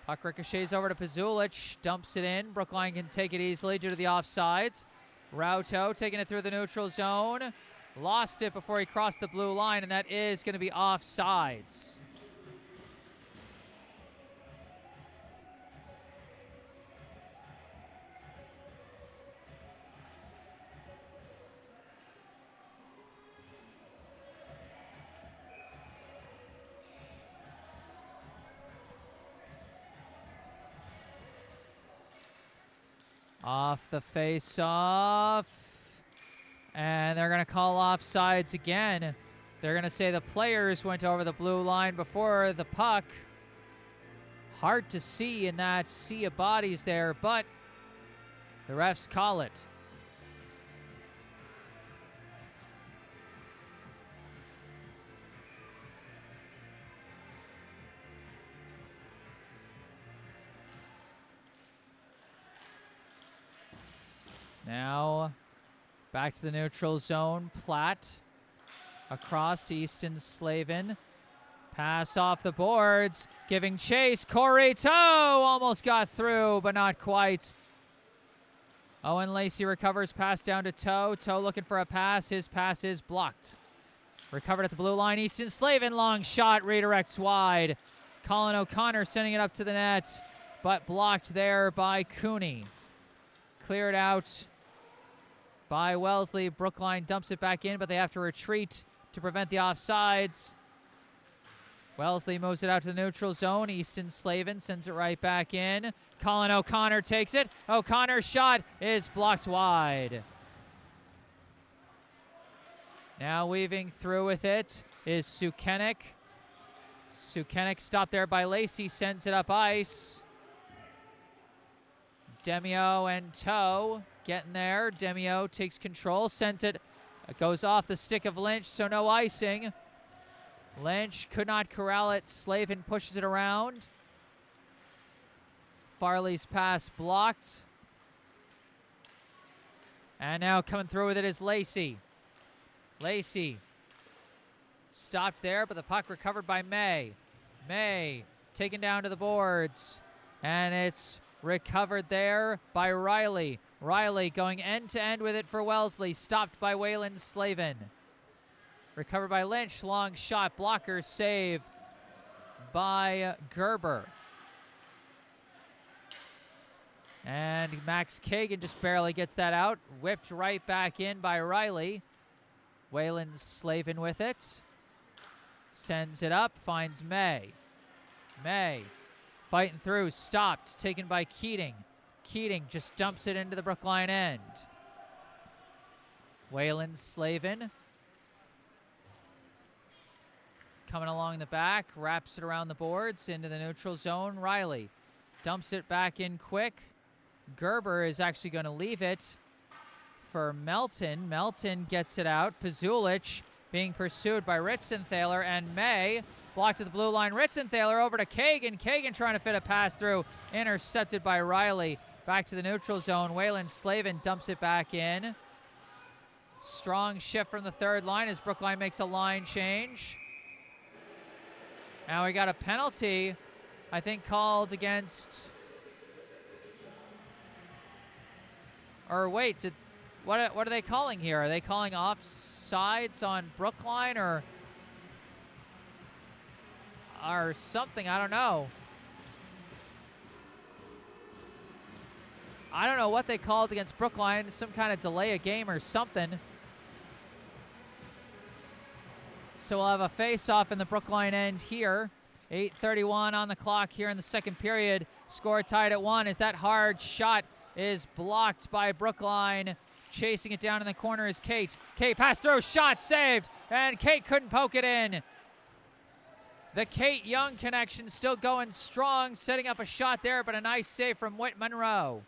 Puck ricochets over to Pazulich. Dumps it in. Brookline can take it easily due to the offsides. Rauto taking it through the neutral zone. Lost it before he crossed the blue line, and that is going to be offsides. Off the face-off. And they're going to call offsides again. They're going to say the players went over the blue line before the puck. Hard to see in that sea of bodies there, but the refs call it. Now, back to the neutral zone. Platt across to Easton Slavin. Pass off the boards, giving chase. Corey Toe almost got through, but not quite. Owen Lacey recovers, pass down to Toe. Toe looking for a pass. His pass is blocked. Recovered at the blue line. Easton Slavin, long shot, redirects wide. Colin O'Connor sending it up to the net, but blocked there by Cooney. Cleared out by Wellesley. Brookline dumps it back in, but they have to retreat to prevent the offsides. Wellesley moves it out to the neutral zone. Easton Slavin sends it right back in. Colin O'Connor takes it. O'Connor's shot is blocked wide. Now weaving through with it is Sukenik. Sukenik stopped there by Lacey, sends it up ice. Demio and Toe getting there. Demio takes control, sends it. It goes off the stick of Lynch, so no icing. Lynch could not corral it. Slavin pushes it around. Farley's pass blocked. And now coming through with it is Lacey. Lacey stopped there, but the puck recovered by May. May taken down to the boards. And it's recovered there by Riley. Riley going end-to-end with it for Wellesley. Stopped by Waylon Slavin. Recovered by Lynch. Long shot. Blocker save by Gerber. And Max Kagan just barely gets that out. Whipped right back in by Riley. Waylon Slavin with it. Sends it up. Finds May. May fighting through. Stopped. Taken by Keating. Keating just dumps it into the Brookline end. Waylon Slavin coming along the back, wraps it around the boards into the neutral zone. Riley dumps it back in quick. Gerber is actually going to leave it for Melton. Melton gets it out. Pazulich being pursued by Ritzenthaler, and May blocked at the blue line. Ritzenthaler over to Kagan. Kagan trying to fit a pass through. Intercepted by Riley. Back to the neutral zone. Waylon Slavin dumps it back in. Strong shift from the third line as Brookline makes a line change. Now we got a penalty, I think, called against... Or wait, what are they calling here? Are they calling offsides on Brookline or something? I don't know. I don't know what they called against Brookline. Some kind of delay a game or something. So we'll have a face-off in the Brookline end here. 8:31 on the clock here in the second period. Score tied at 1 as that hard shot is blocked by Brookline. Chasing it down in the corner is Kate. Kate pass through, shot saved, and Kate couldn't poke it in. The Kate Young connection still going strong, setting up a shot there, but a nice save from Whit Monroe.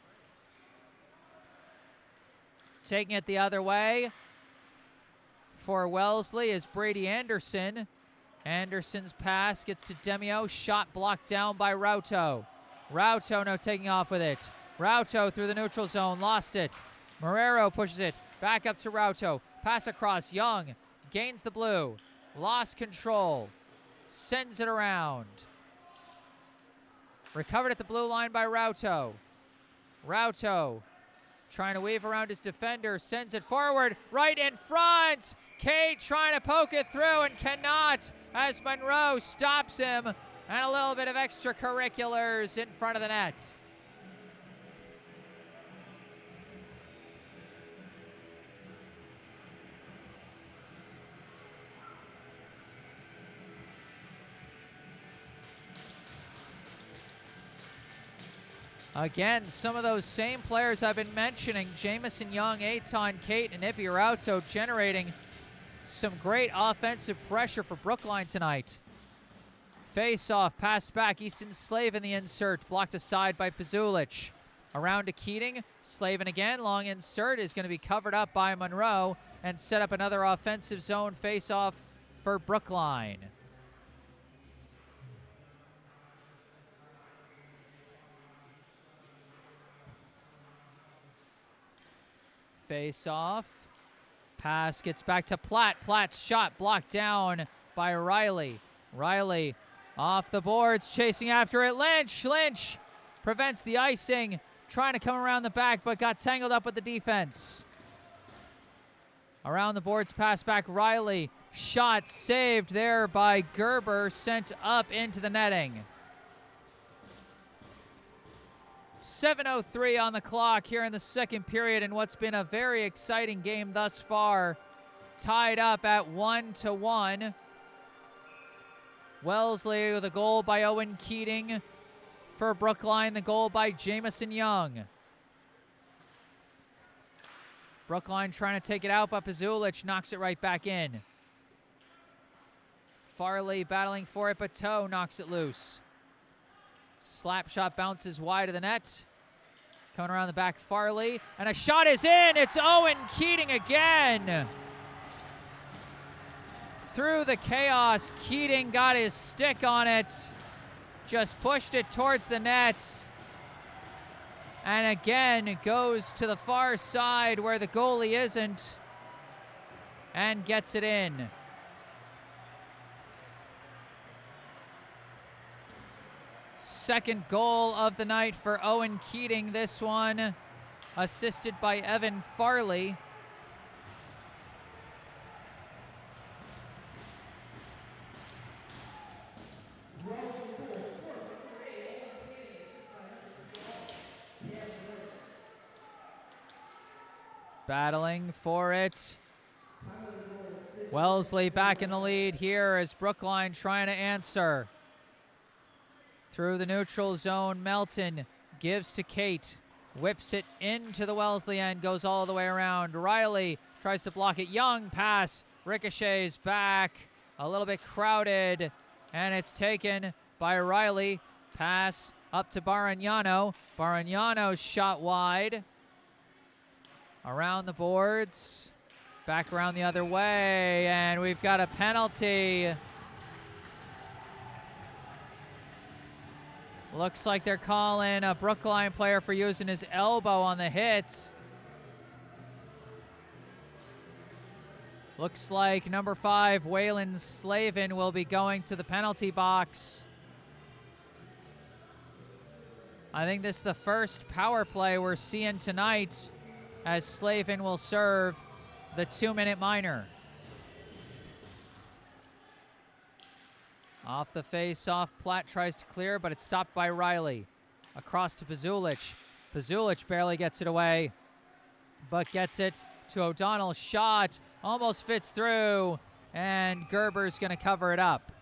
Taking it the other way for Wellesley is Brady Anderson. Anderson's pass gets to Demio. Shot blocked down by Rauto. Rauto now taking off with it. Rauto through the neutral zone, lost it. Marrero pushes it back up to Rauto. Pass across, Young gains the blue. Lost control. Sends it around. Recovered at the blue line by Rauto. Rauto trying to weave around his defender. Sends it forward. Right in front. Kate trying to poke it through and cannot as Monroe stops him. And a little bit of extracurriculars in front of the net. Again, some of those same players I've been mentioning, Jamison Young, Aton, Kate, and Ippy Rauto, generating some great offensive pressure for Brookline tonight. Face-off, passed back, Easton Slavin the insert, blocked aside by Pazulich. Around to Keating, Slavin again, long insert is going to be covered up by Monroe and set up another offensive zone face-off for Brookline. Face-off. Pass gets back to Platt. Platt's shot blocked down by Riley. Riley off the boards, chasing after it. Lynch prevents the icing. Trying to come around the back, but got tangled up with the defense. Around the boards, pass back Riley. Shot saved there by Gerber, sent up into the netting. 7:03 on the clock here in the second period in what's been a very exciting game thus far. Tied up at 1-1. Wellesley with a goal by Owen Keating. For Brookline, the goal by Jamison Young. Brookline trying to take it out, but Pazulich knocks it right back in. Farley battling for it, but Toe knocks it loose. Slap shot bounces wide of the net. Coming around the back, Farley. And a shot is in. It's Owen Keating again. Through the chaos, Keating got his stick on it. Just pushed it towards the net. And again, goes to the far side where the goalie isn't. And gets it in. Second goal of the night for Owen Keating. This one assisted by Evan Farley. Battling for it. Wellesley back in the lead here as Brookline trying to answer. Through the neutral zone, Melton gives to Kate. Whips it into the Wellesley end, goes all the way around. Riley tries to block it. Young pass, ricochets back A little bit crowded, and it's taken by Riley. Pass up to Barignano. Barignano's shot wide. Around the boards. Back around the other way, and we've got a penalty. Looks like they're calling a Brookline player for using his elbow on the hit. Looks like number 5, Waylon Slavin, will be going to the penalty box. I think this is the first power play we're seeing tonight, as Slavin will serve the 2-minute minor. Off the face-off, Platt tries to clear, but it's stopped by Riley. Across to Pazulich. Pazulich barely gets it away, but gets it to O'Donnell. Shot almost fits through, and Gerber's going to cover it up.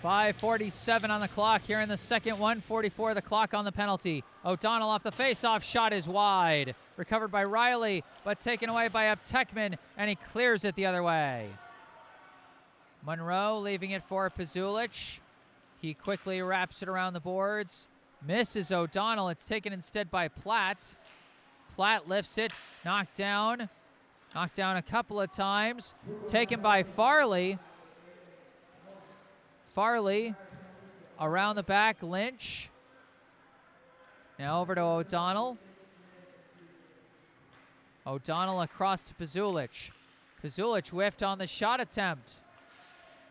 .5:47 on the clock here in the second. 1:44 the clock on the penalty. O'Donnell off the face-off. Shot is wide. Recovered by Riley, but taken away by Uptekman, and he clears it the other way. Monroe leaving it for Pazulich. He quickly wraps it around the boards. Misses O'Donnell. It's taken instead by Platt. Platt lifts it. Knocked down. Knocked down a couple of times. Taken by Farley. Farley around the back. Lynch. Now over to O'Donnell. O'Donnell across to Pazulich. Pazulich whiffed on the shot attempt.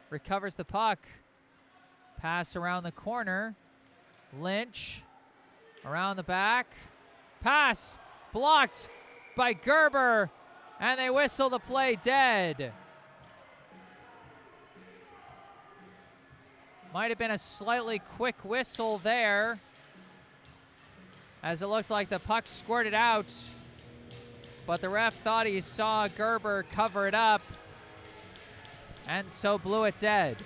Recovers the puck. Pass around the corner. Lynch around the back. Pass blocked by Gerber, and they whistle the play dead. Might have been a slightly quick whistle there, as it looked like the puck squirted out, but the ref thought he saw Gerber cover it up, and so blew it dead.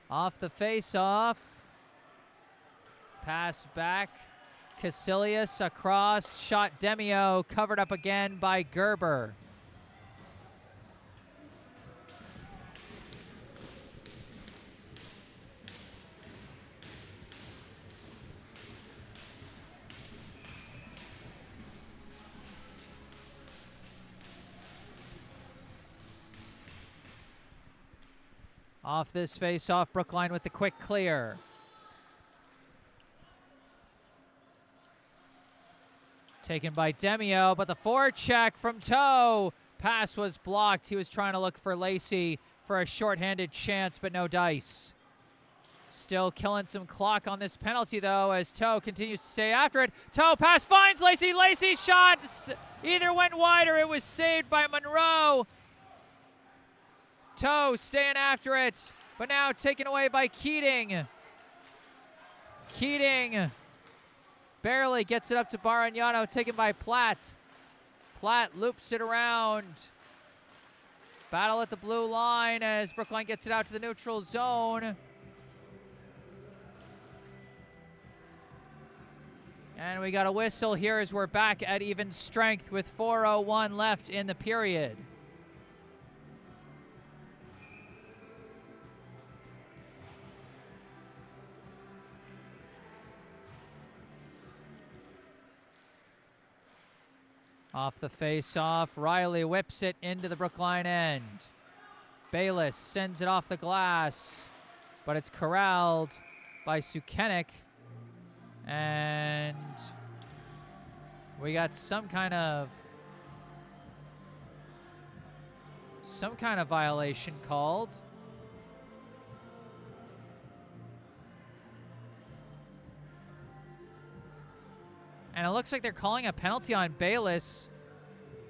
Off the face-off. Pass back. Casillas across. Shot Demio. Covered up again by Gerber. Off this face-off, Brookline with the quick clear. Taken by Demio, but the forecheck from Toe. Pass was blocked. He was trying to look for Lacey for a shorthanded chance, but no dice. Still killing some clock on this penalty, though, as Toe continues to stay after it. Toe pass finds Lacey. Lacey's shot either went wide or it was saved by Monroe. Toe staying after it, but now taken away by Keating. Keating barely gets it up to Barignano, taken by Platt. Platt loops it around. Battle at the blue line as Brookline gets it out to the neutral zone. And we got a whistle here as we're back at even strength with 4:01 left in the period. Off the face-off, Riley whips it into the Brookline end. Bayless sends it off the glass, but it's corralled by Sukenik. And we got some kind of violation called. And it looks like they're calling a penalty on Bayless.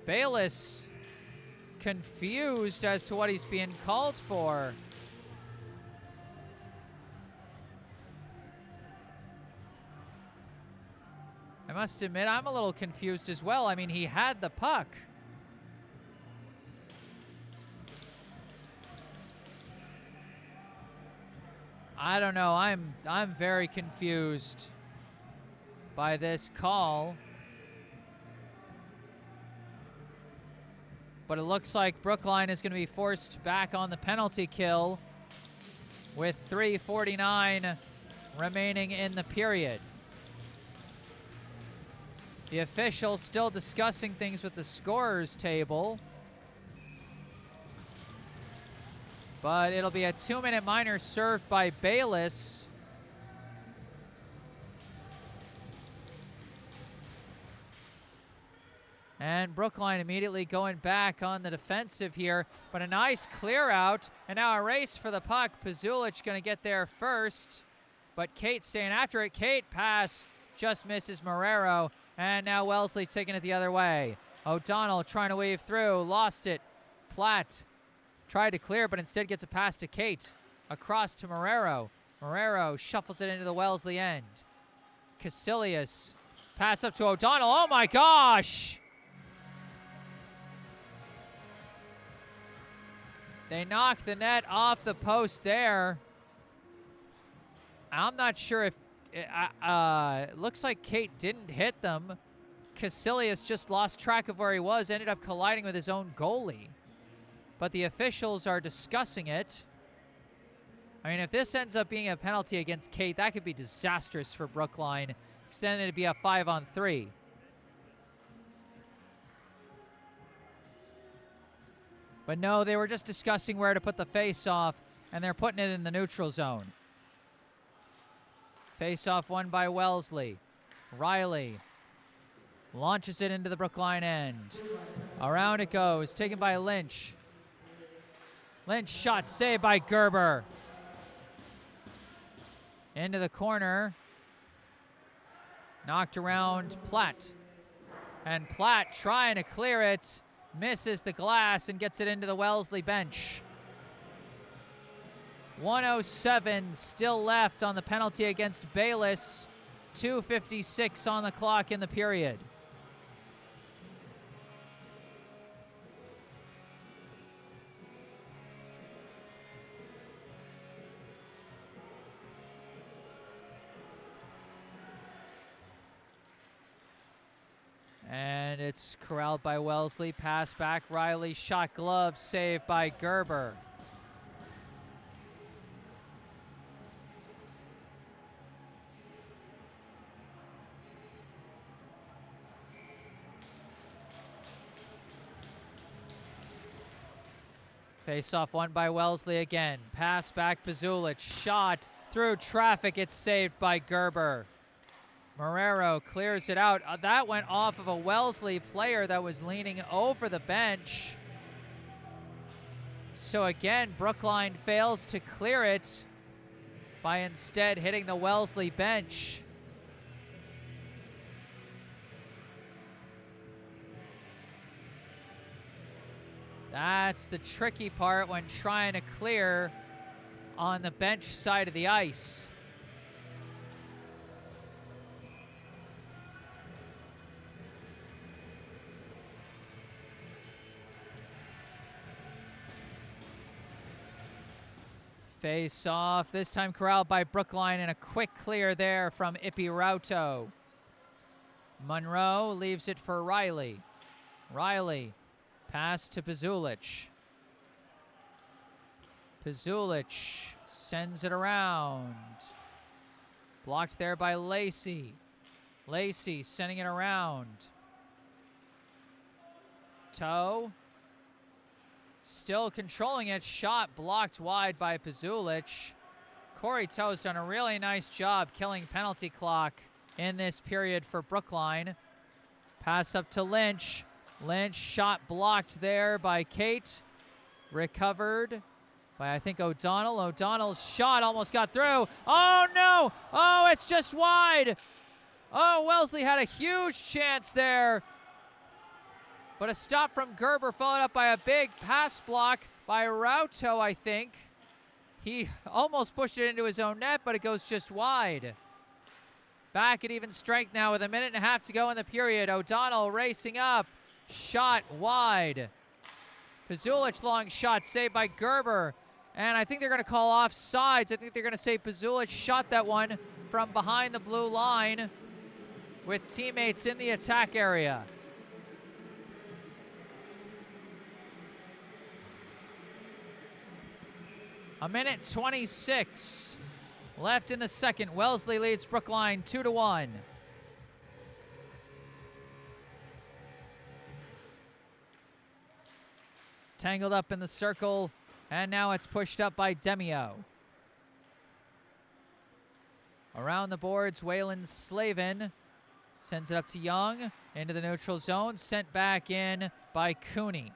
Bayless confused as to what he's being called for. I must admit, I'm a little confused as well. I mean, he had the puck. I don't know. I'm very confused by this call. But it looks like Brookline is going to be forced back on the penalty kill with 3:49 remaining in the period. The officials still discussing things with the scorers table. But it'll be a 2-minute minor served by Bayless. And Brookline immediately going back on the defensive here. But a nice clear out. And now a race for the puck. Pazulich going to get there first. But Kate staying after it. Kate pass just misses Marrero. And now Wellesley taking it the other way. O'Donnell trying to weave through. Lost it. Platt tried to clear, but instead gets a pass to Kate. Across to Marrero. Marrero shuffles it into the Wellesley end. Casillas. Pass up to O'Donnell. Oh my gosh! They knock the net off the post there. I'm not sure if... it looks like Kate didn't hit them. Casillas just lost track of where he was, ended up colliding with his own goalie. But the officials are discussing it. I mean, if this ends up being a penalty against Kate, that could be disastrous for Brookline. Because then it'd be a 5-on-3. But no, they were just discussing where to put the face-off, and they're putting it in the neutral zone. Face-off won by Wellesley. Riley launches it into the Brookline end. Around it goes, taken by Lynch. Lynch shot saved by Gerber. Into the corner. Knocked around Platt. And Platt trying to clear it. Misses the glass and gets it into the Wellesley bench. 1:07 still left on the penalty against Bayless. 2:56 on the clock in the period. And it's corralled by Wellesley. Pass back. Riley. Shot glove. Saved by Gerber. Face-off won by Wellesley again. Pass back. Pazulich. Shot through traffic. It's saved by Gerber. Marrero clears it out. That went off of a Wellesley player that was leaning over the bench. So again, Brookline fails to clear it by instead hitting the Wellesley bench. That's the tricky part when trying to clear on the bench side of the ice. Face off, this time corralled by Brookline, and a quick clear there from Ipirauto. Monroe leaves it for Riley. Riley, pass to Pazulich. Pazulich sends it around. Blocked there by Lacey. Lacey sending it around. Toe. Still controlling it. Shot blocked wide by Pazulich. Corey Toe's done a really nice job killing penalty clock in this period for Brookline. Pass up to Lynch. Lynch shot blocked there by Kate. Recovered by, I think, O'Donnell. O'Donnell's shot almost got through. Oh, no! Oh, it's just wide! Oh, Wellesley had a huge chance there. But a stop from Gerber followed up by a big pass block by Rauto, I think. He almost pushed it into his own net, but it goes just wide. Back at even strength now with 1.5 minutes to go in the period. O'Donnell racing up. Shot wide. Pazulich long shot saved by Gerber. And I think they're going to call offsides. I think they're going to say Pazulich shot that one from behind the blue line with teammates in the attack area. A minute 26 left in the second. Wellesley leads Brookline 2-1. Tangled up in the circle, and now it's pushed up by Demio. Around the boards, Waylon Slavin sends it up to Young, into the neutral zone, sent back in by Cooney.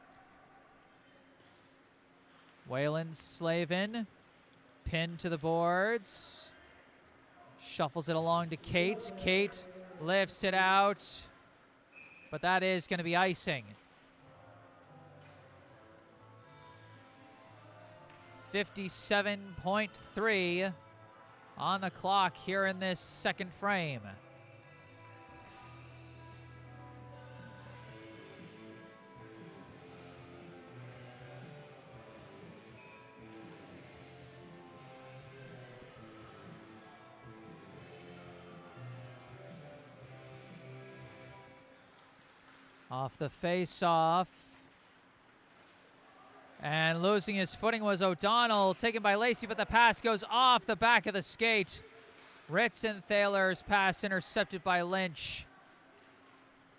Waylon Slavin, pinned to the boards, shuffles it along to Kate. Kate lifts it out, but that is going to be icing. 57.3 on the clock here in this second frame. Off the face-off. And losing his footing was O'Donnell, taken by Lacey, but the pass goes off the back of the skate. Ritzenthaler's pass intercepted by Lynch.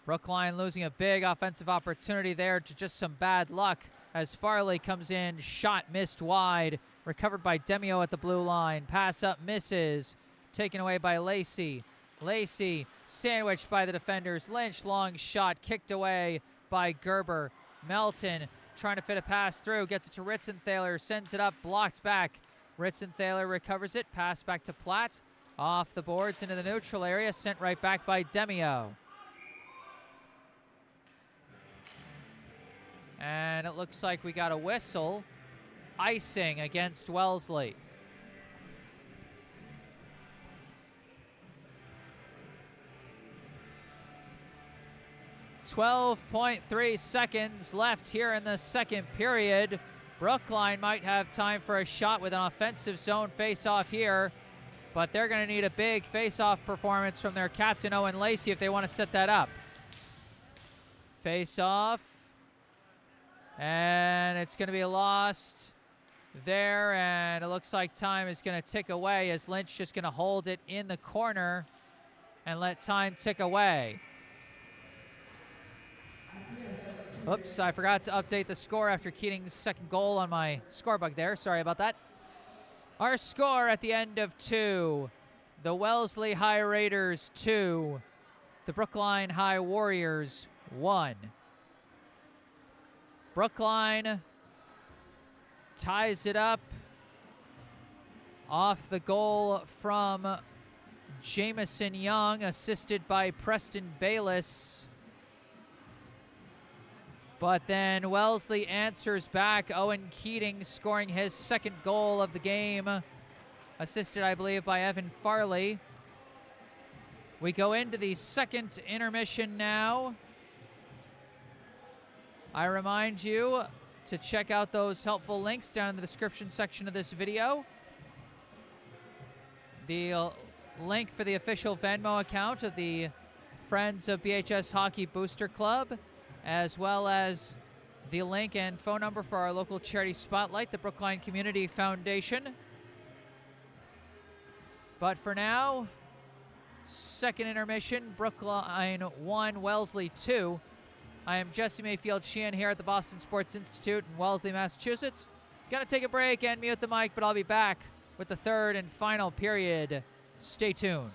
Brookline losing a big offensive opportunity there to just some bad luck as Farley comes in, shot missed wide, recovered by Demio at the blue line. Pass up misses, taken away by Lacey. Lacey sandwiched by the defenders. Lynch, long shot, kicked away by Gerber. Melton trying to fit a pass through, gets it to Ritzenthaler, sends it up, blocked back. Ritzenthaler recovers it, pass back to Platt. Off the boards into the neutral area, sent right back by Demio. And it looks like we got a whistle. Icing against Wellesley. 12.3 seconds left here in the second period. Brookline might have time for a shot with an offensive zone face-off here, but they're going to need a big face-off performance from their captain, Owen Lacey, if they want to set that up. Face-off, and it's going to be lost there, and it looks like time is going to tick away as Lynch just going to hold it in the corner and let time tick away. Oops, I forgot to update the score after Keating's second goal on my score bug there. Sorry about that. Our score at the end of 2, the Wellesley High Raiders 2, the Brookline High Warriors 1. Brookline ties it up off the goal from Jamison Young, assisted by Preston Bayless. But then Wellesley answers back. Owen Keating scoring his second goal of the game, assisted, I believe, by Evan Farley. We go into the second intermission now. I remind you to check out those helpful links down in the description section of this video. The link for the official Venmo account of the Friends of BHS Hockey Booster Club, as well as the link and phone number for our local charity spotlight, the Brookline Community Foundation. But for now, second intermission, Brookline 1, Wellesley 2. I am Jesse Mayfield-Sheehan here at the Boston Sports Institute in Wellesley, Massachusetts. Gonna take a break and mute the mic, but I'll be back with the third and final period. Stay tuned.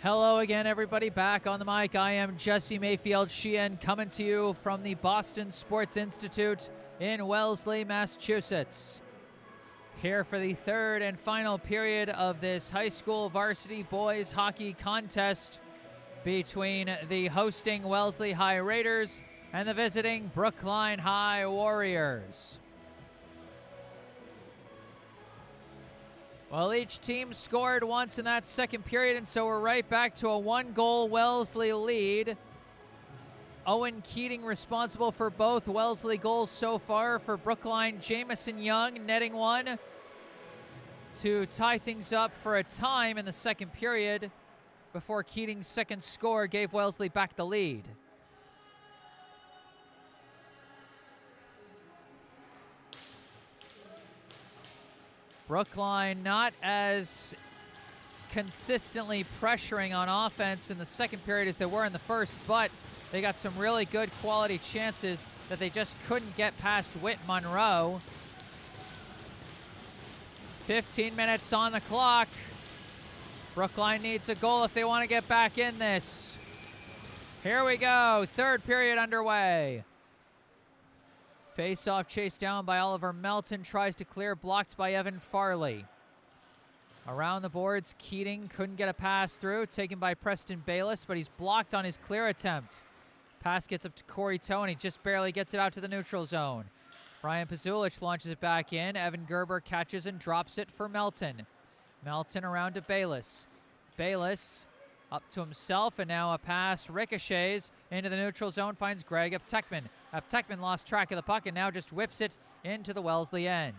Hello again, everybody. Back on the mic. I am Jesse Mayfield-Sheehan, coming to you from the Boston Sports Institute in Wellesley, Massachusetts. Here for the third and final period of this high school varsity boys hockey contest between the hosting Wellesley High Raiders and the visiting Brookline High Warriors. Well, each team scored once in that second period, and so we're right back to a one-goal Wellesley lead. Owen Keating responsible for both Wellesley goals so far. For Brookline, Jamison Young netting one to tie things up for a time in the second period before Keating's second score gave Wellesley back the lead. Brookline not as consistently pressuring on offense in the second period as they were in the first, but they got some really good quality chances that they just couldn't get past Whit Monroe. 15 minutes on the clock. Brookline needs a goal if they want to get back in this. Here we go, third period underway. Face-off chased down by Oliver Melton, tries to clear, blocked by Evan Farley. Around the boards, Keating couldn't get a pass through, taken by Preston Bayless, but he's blocked on his clear attempt. Pass gets up to Corey Toe, and he just barely gets it out to the neutral zone. Brian Pazulich launches it back in. Evan Gerber catches and drops it for Melton. Melton around to Bayless. Bayless up to himself, and now a pass ricochets into the neutral zone, finds Greg Aptekman. Aptekman lost track of the puck and now just whips it into the Wellesley end.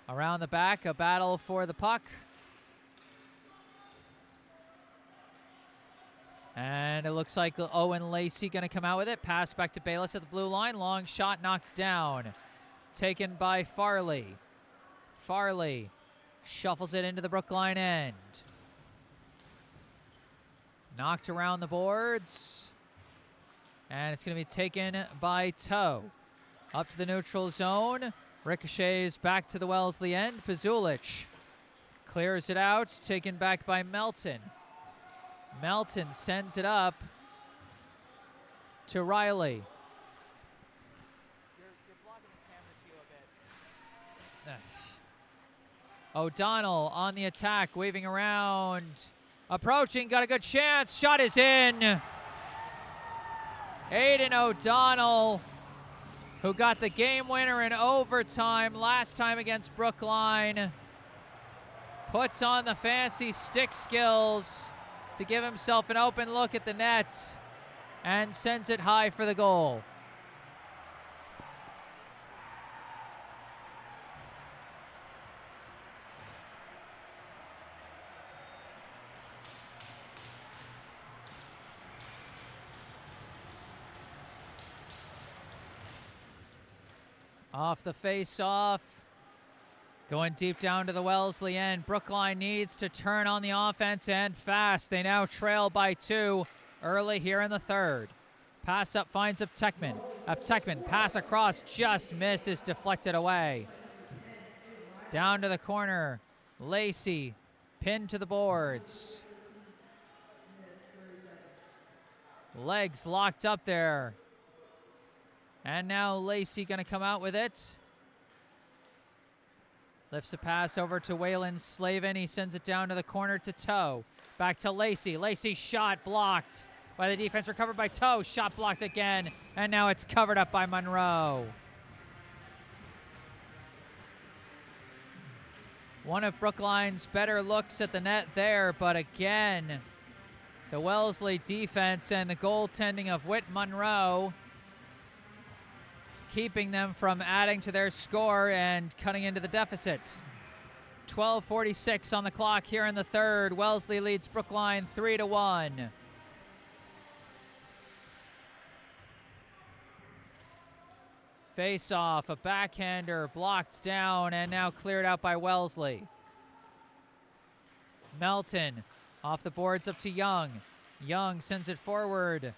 Around the back, a battle for the puck. And it looks like Owen Lacey going to come out with it. Pass back to Bayless at the blue line. Long shot knocked down. Taken by Farley. Farley shuffles it into the Brookline end. Knocked around the boards. And it's going to be taken by Toe. Up to the neutral zone. Ricochets back to the Wellesley end. Pazulich clears it out. Taken back by Melton. Melton sends it up to Riley. You're blocking the camera view a bit. O'Donnell on the attack, waving around. Approaching, got a good chance. Shot is in. Aiden O'Donnell, who got the game winner in overtime last time against Brookline, puts on the fancy stick skills to give himself an open look at the net and sends it high for the goal. Off the face-off, going deep down to the Wellesley end. Brookline needs to turn on the offense and fast. They now trail by 2 early here in the third. Pass up finds Aptekman. Aptekman, pass across, just misses, deflected away. Down to the corner. Lacey, pinned to the boards. Legs locked up there. And now Lacey going to come out with it. Lifts a pass over to Waylon Slavin. He sends it down to the corner to Toe. Back to Lacey. Lacey's shot blocked by the defense. Recovered by Toe. Shot blocked again. And now it's covered up by Monroe. One of Brookline's better looks at the net there. But again, the Wellesley defense and the goaltending of Whit Monroe keeping them from adding to their score and cutting into the deficit. 12:46 on the clock here in the third. Wellesley leads Brookline 3-1. Face-off, a backhander blocked down and now cleared out by Wellesley. Melton off the boards up to Young. Young sends it forward.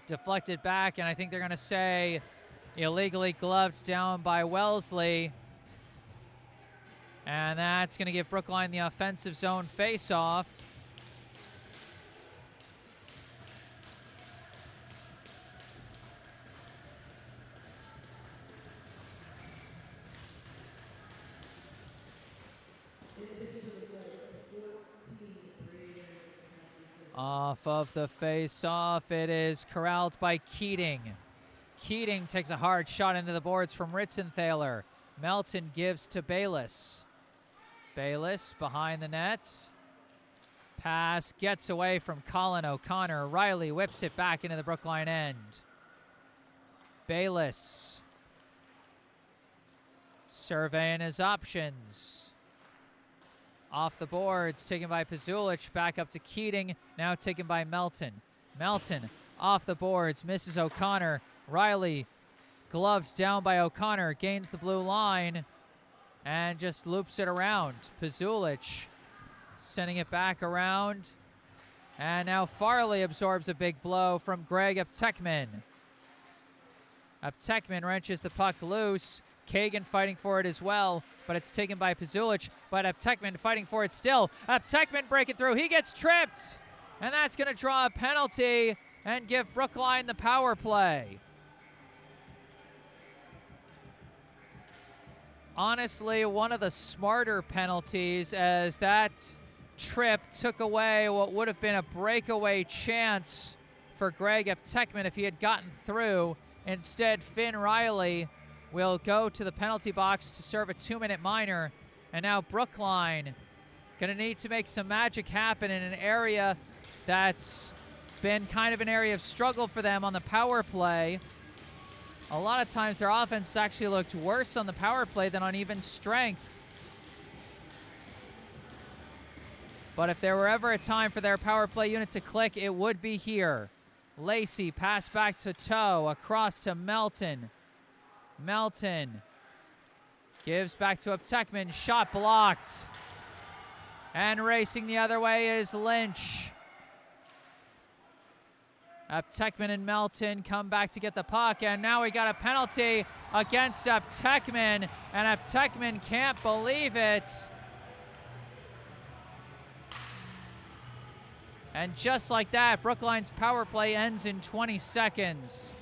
Deflected back, and I think they're going to say illegally gloved down by Wellesley. And that's going to give Brookline the offensive zone face-off. Off of the face-off, it is corralled by Keating. Keating takes a hard shot into the boards from Ritzenthaler. Melton gives to Bayless. Bayless behind the net. Pass gets away from Colin O'Connor. Riley whips it back into the Brookline end. Bayless surveying his options. Off the boards, taken by Pazulich, back up to Keating, now taken by Melton. Melton off the boards, misses O'Connor. Riley gloved down by O'Connor, gains the blue line, and just loops it around. Pazulich sending it back around. And now Farley absorbs a big blow from Greg Aptekman. Aptekman wrenches the puck loose. Kagan fighting for it as well, but it's taken by Pazulich, but Aptekman fighting for it still. Aptekman breaking through. He gets tripped, and that's going to draw a penalty and give Brookline the power play. Honestly, one of the smarter penalties, as that trip took away what would have been a breakaway chance for Greg Aptekman if he had gotten through. Instead, Finn Riley will go to the penalty box to serve a 2-minute minor. And now Brookline going to need to make some magic happen in an area that's been kind of an area of struggle for them on the power play. A lot of times their offense actually looked worse on the power play than on even strength. But if there were ever a time for their power play unit to click, it would be here. Lacey, pass back to Toe, across to Melton. Melton gives back to Aptekman, shot blocked. And racing the other way is Lynch. Aptekman and Melton come back to get the puck, and now we got a penalty against Aptekman, and Aptekman can't believe it. And just like that, Brookline's power play ends in 20 seconds.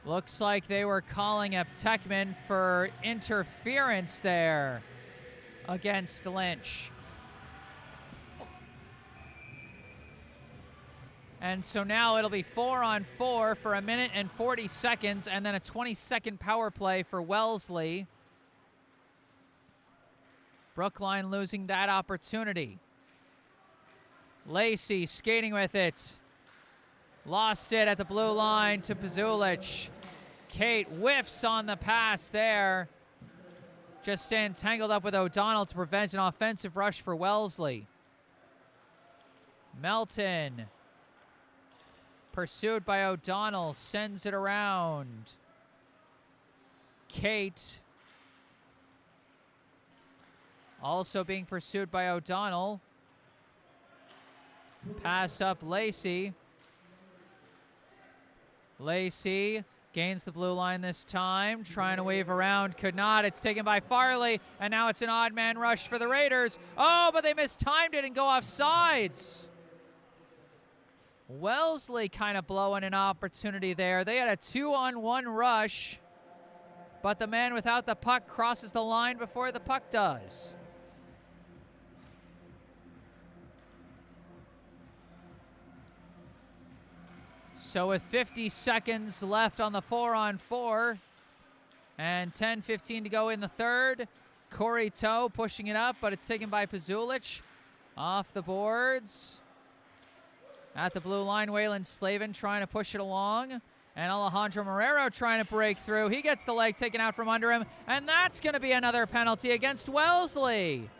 Looks like they were calling Aptekman for interference there against Lynch. And so now it'll be 4-on-4 for 1 minute and 40 seconds, and then a 20-second power play for Wellesley. Brookline losing that opportunity. Lacey skating with it. Lost it at the blue line to Pazulich. Kate whiffs on the pass there. Just staying tangled up with O'Donnell to prevent an offensive rush for Wellesley. Melton, pursued by O'Donnell, sends it around. Kate, also being pursued by O'Donnell. Pass up Lacey. Lacey gains the blue line this time, trying to wave around, could not. It's taken by Farley, and now it's an odd man rush for the Raiders. Oh, but they mistimed it and go off sides. Wellesley kind of blowing an opportunity there. They had a 2-on-1 rush, but the man without the puck crosses the line before the puck does. So with 50 seconds left on the 4-on-4 and 10:15 to go in the third, Corey Toe pushing it up, but it's taken by Pazulich. Off the boards. At the blue line, Waylon Slavin trying to push it along. And Alejandro Marrero trying to break through. He gets the leg taken out from under him, and that's going to be another penalty against Wellesley.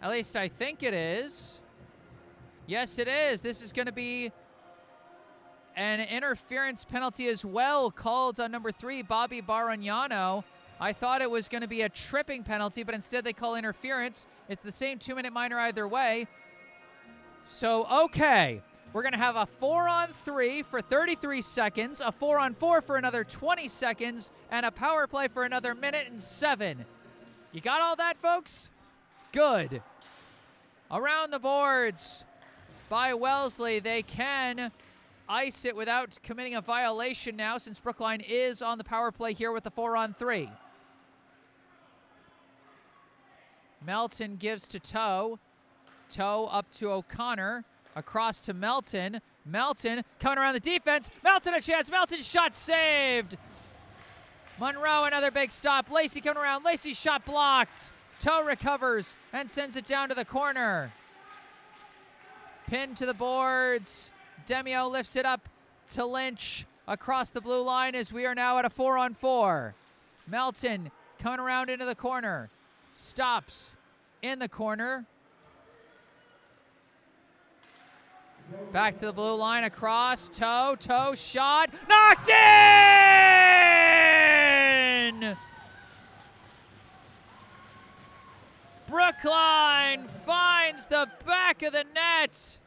At least I think it is. Yes, it is. This is going to be an interference penalty as well, called on number 3, Bobby Baragnano. I thought it was going to be a tripping penalty, but instead they call interference. It's the same 2-minute minor either way. So, okay. We're going to have a 4-on-3 for 33 seconds, a 4-on-4 for another 20 seconds, and a power play for another minute and 7. You got all that, folks? Good. Around the boards by Wellesley. They can ice it without committing a violation now, since Brookline is on the power play here with the 4-on-3. Melton gives to Toe. Toe up to O'Connor. Across to Melton. Melton coming around the defense. Melton a chance. Melton's shot saved. Monroe another big stop. Lacey coming around. Lacey's shot blocked. Toe recovers and sends it down to the corner. Pinned to the boards. Demio lifts it up to Lynch across the blue line as we are now at a 4-on-4. Melton coming around into the corner. Stops in the corner. Back to the blue line, across, Toe shot, knocked in! Brookline finds the back of the net.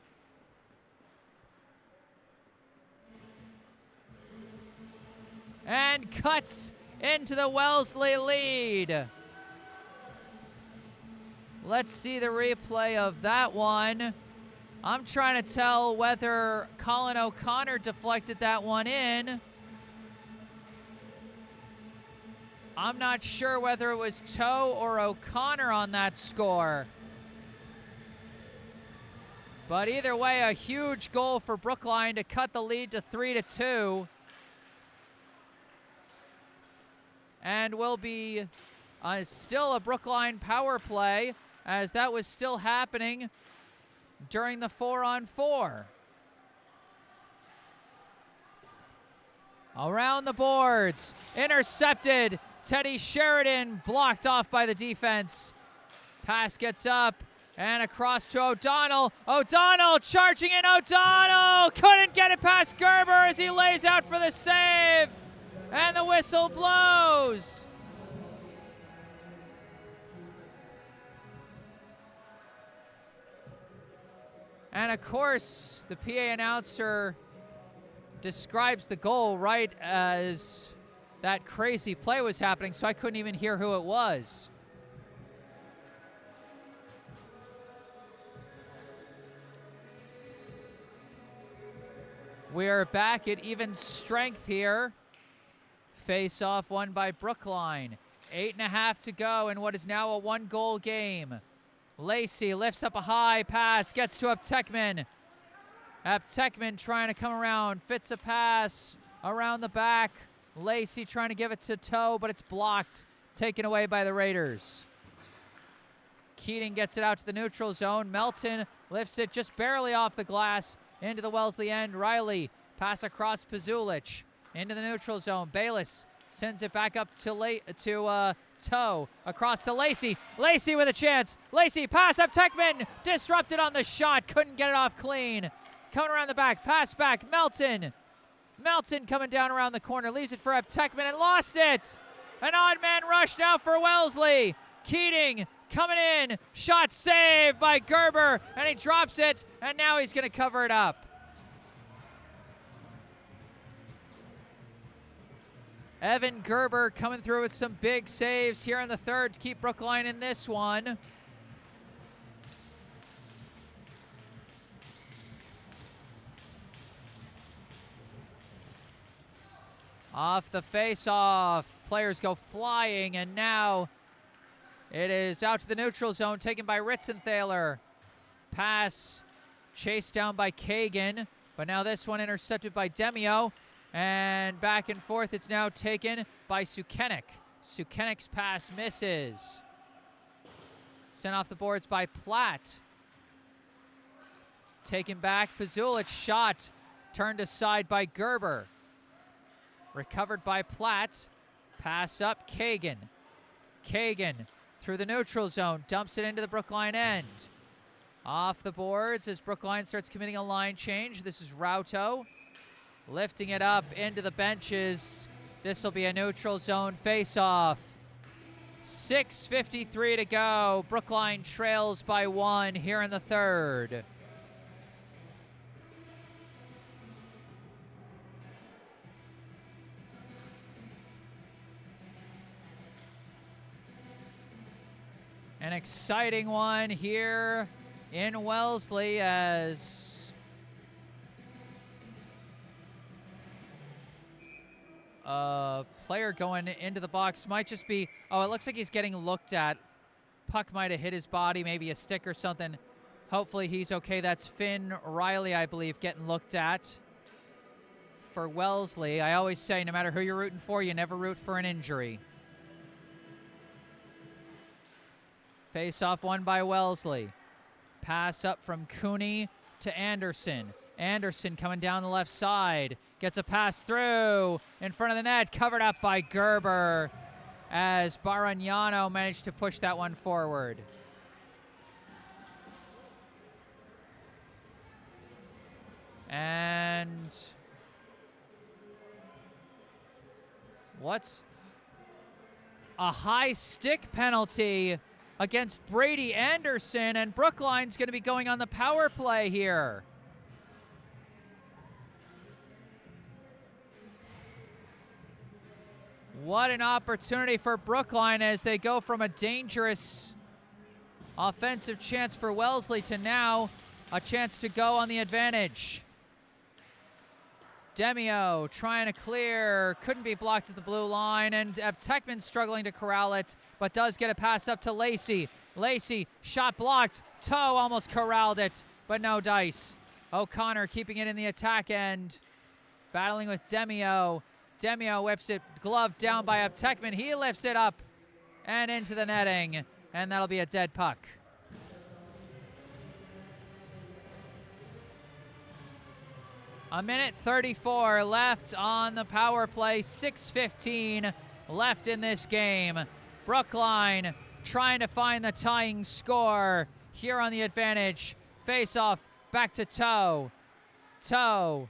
And cuts into the Wellesley lead. Let's see the replay of that one. I'm trying to tell whether Colin O'Connor deflected that one in. I'm not sure whether it was Toe or O'Connor on that score. But either way, a huge goal for Brookline to cut the lead to 3-2. And will be still a Brookline power play, as that was still happening during the 4-on-4. Around the boards, intercepted. Teddy Sheridan blocked off by the defense. Pass gets up and across to O'Donnell. O'Donnell charging in. O'Donnell couldn't get it past Gerber as he lays out for the save. And the whistle blows. And of course, the PA announcer describes the goal right as that crazy play was happening, so I couldn't even hear who it was. We're back at even strength here. Face-off won by Brookline. 8.5 to go in what is now a 1-goal game. Lacey lifts up a high pass, gets to Aptekman. Aptekman trying to come around, fits a pass around the back. Lacey trying to give it to Toe, but it's blocked, taken away by the Raiders. Keating gets it out to the neutral zone. Melton lifts it just barely off the glass into the Wellesley end. Riley pass across Pazulich into the neutral zone. Bayless sends it back up to Toe, across to Lacey. Lacey with a chance. Lacey, pass up, Tekman. Disrupted on the shot. Couldn't get it off clean. Coming around the back. Pass back. Melton. Melton coming down around the corner. Leaves it for Tekman and lost it. An odd man rush now for Wellesley. Keating coming in. Shot saved by Gerber. And he drops it. And now he's going to cover it up. Evan Gerber coming through with some big saves here in the third to keep Brookline in this one. Off the face-off, players go flying, and now it is out to the neutral zone, taken by Ritzenthaler. Pass chased down by Kagan, but now this one intercepted by Demio. And back and forth, it's now taken by Sukenik. Sukenik's pass misses. Sent off the boards by Platt. Taken back, Pazulich shot. Turned aside by Gerber. Recovered by Platt. Pass up, Kagan. Kagan through the neutral zone. Dumps it into the Brookline end. Off the boards as Brookline starts committing a line change. This is Rauto. Lifting it up into the benches. This will be a neutral zone face-off. 6:53 to go. Brookline trails by 1 here in the third. An exciting one here in Wellesley as a player going into the box might just be, oh, it looks like he's getting looked at. Puck might have hit his body, maybe a stick or something. Hopefully he's okay. That's Finn Riley, I believe, getting looked at for Wellesley. I always say, no matter who you're rooting for, you never root for an injury. Face-off won by Wellesley. Pass up from Cooney to Anderson. Anderson coming down the left side. Gets a pass through in front of the net. Covered up by Gerber as Baragnano managed to push that one forward. And what's a high stick penalty against Brady Anderson, and Brookline's going to be going on the power play here. What an opportunity for Brookline as they go from a dangerous offensive chance for Wellesley to now a chance to go on the advantage. Demio trying to clear, couldn't be blocked at the blue line, and Tekman struggling to corral it, but does get a pass up to Lacey. Lacey, shot blocked, Toe almost corralled it, but no dice. O'Connor keeping it in the attack end, battling with Demio. Demio whips it, glove down by Tekman. He lifts it up and into the netting, and that'll be a dead puck. A minute 34 left on the power play. 6:15 left in this game. Brookline trying to find the tying score here on the advantage. Face off back to Toe. Toe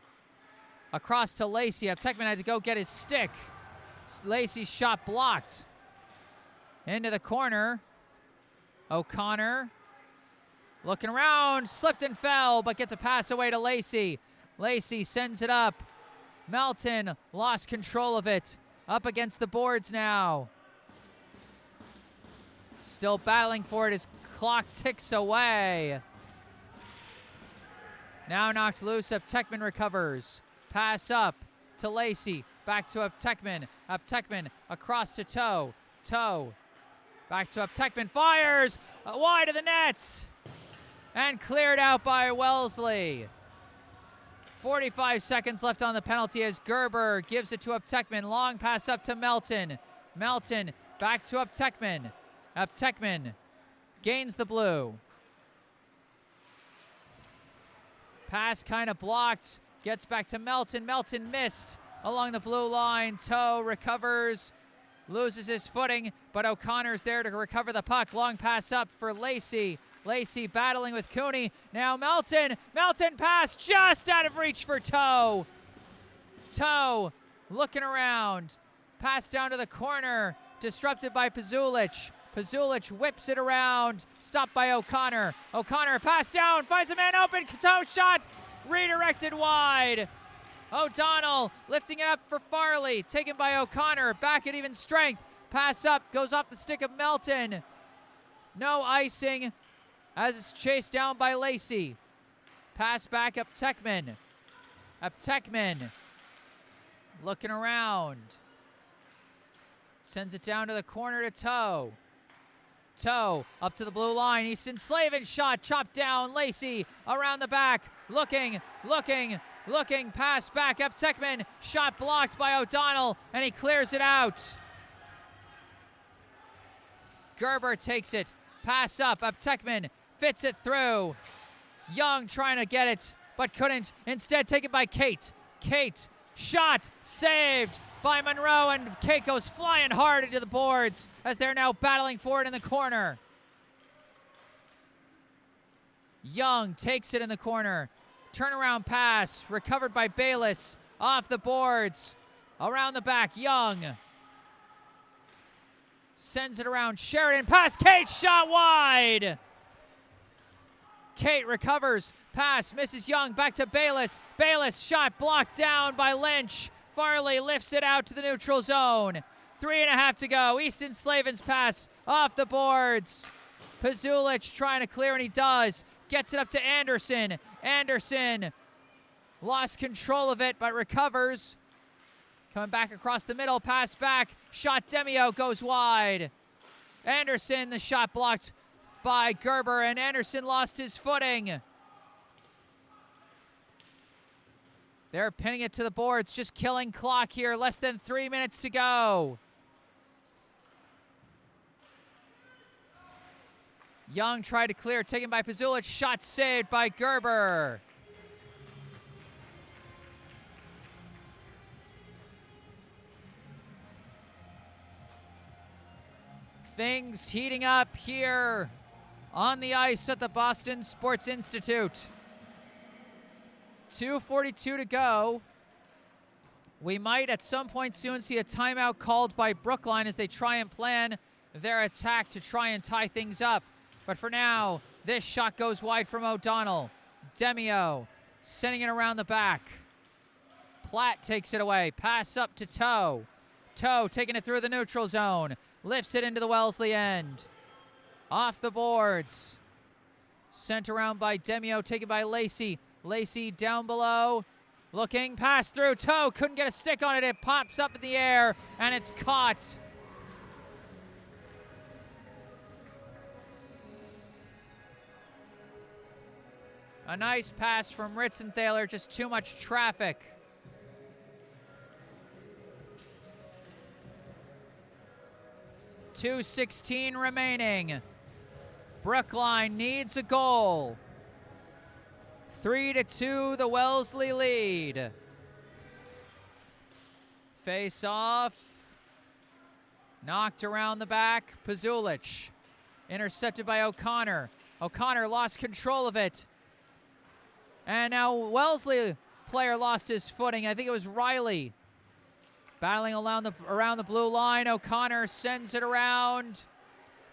across to Lacey. Tekman had to go get his stick. Lacey's shot blocked. Into the corner. O'Connor looking around, slipped and fell, but gets a pass away to Lacey. Lacey sends it up. Melton lost control of it. Up against the boards now. Still battling for it as clock ticks away. Now knocked loose. Tekman recovers. Pass up to Lacey. Back to Tekman. Tekman across to Toe. Toe. Back to Tekman. Fires wide of the net. And cleared out by Wellesley. 45 seconds left on the penalty as Gerber gives it to Tekman. Long pass up to Melton. Melton back to Tekman. Tekman gains the blue. Pass kind of blocked. Gets back to Melton. Melton missed along the blue line. Toe recovers. Loses his footing, but O'Connor's there to recover the puck. Long pass up for Lacey. Lacey battling with Cooney. Now Melton. Melton pass just out of reach for Toe. Toe looking around. Pass down to the corner. Disrupted by Pazulich. Pazulich whips it around. Stopped by O'Connor. O'Connor pass down. Finds a man open. Toe shot. Redirected wide. O'Donnell lifting it up for Farley. Taken by O'Connor. Back at even strength. Pass up. Goes off the stick of Melton. No icing as it's chased down by Lacey. Pass back Tekman. Tekman looking around. Sends it down to the corner to Toe. Toe up to the blue line. Easton Slavin shot chopped down. Lacey around the back. Looking. Pass back Tekman. Shot blocked by O'Donnell, and he clears it out. Gerber takes it. Pass up Tekman. Fits it through. Young trying to get it, but couldn't. Instead taken by Kate. Kate, shot, saved by Monroe, and Kate goes flying hard into the boards as they're now battling for it in the corner. Young takes it in the corner. Turnaround pass, recovered by Bayless. Off the boards, around the back, Young. Sends it around. Sheridan, pass. Kate, shot wide. Kate recovers. Pass, misses Young. Back to Bayless. Bayless, shot blocked down by Lynch. Farley lifts it out to the neutral zone. 3.5 to go. Easton Slavin's pass off the boards. Pazulich trying to clear, and he does. Gets it up to Anderson. Anderson lost control of it, but recovers. Coming back across the middle, pass back. Shot Demio goes wide. Anderson, the shot blocked by Gerber, and Anderson lost his footing. They're pinning it to the boards, just killing clock here. Less than 3 minutes to go. Young tried to clear, taken by Pazulich. Shot saved by Gerber. Things heating up here on the ice at the Boston Sports Institute. 2:42 to go. We might at some point soon see a timeout called by Brookline as they try and plan their attack to try and tie things up. But for now, this shot goes wide from O'Donnell. Demio sending it around the back. Platt takes it away. Pass up to Toe. Toe taking it through the neutral zone. Lifts it into the Wellesley end. Off the boards. Sent around by Demio, taken by Lacey. Lacey down below. Looking, pass through. Toe couldn't get a stick on it. It pops up in the air, and it's caught. A nice pass from Ritzenthaler, just too much traffic. .2:16 remaining. Brookline needs a goal. 3-2, the Wellesley lead. Face off. Knocked around the back. Pazulich. Intercepted by O'Connor. O'Connor lost control of it. And now Wellesley player lost his footing. I think it was Riley. Battling around the blue line. O'Connor sends it around.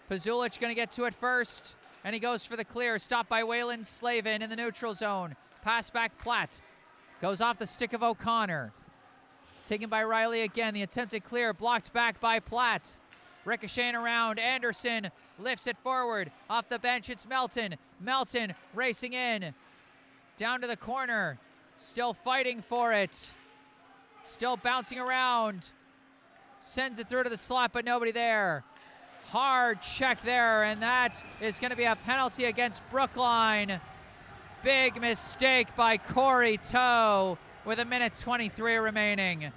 Pazulich going to get to it first. And he goes for the clear. Stopped by Waylon Slavin in the neutral zone. Pass back Platt. Goes off the stick of O'Connor. Taken by Riley again. The attempted clear blocked back by Platt. Ricocheting around. Anderson lifts it forward. Off the bench, it's Melton. Melton racing in. Down to the corner. Still fighting for it. Still bouncing around. Sends it through to the slot, but nobody there. Hard check there, and that is going to be a penalty against Brookline. Big mistake by Corey Toe with 1:23 remaining.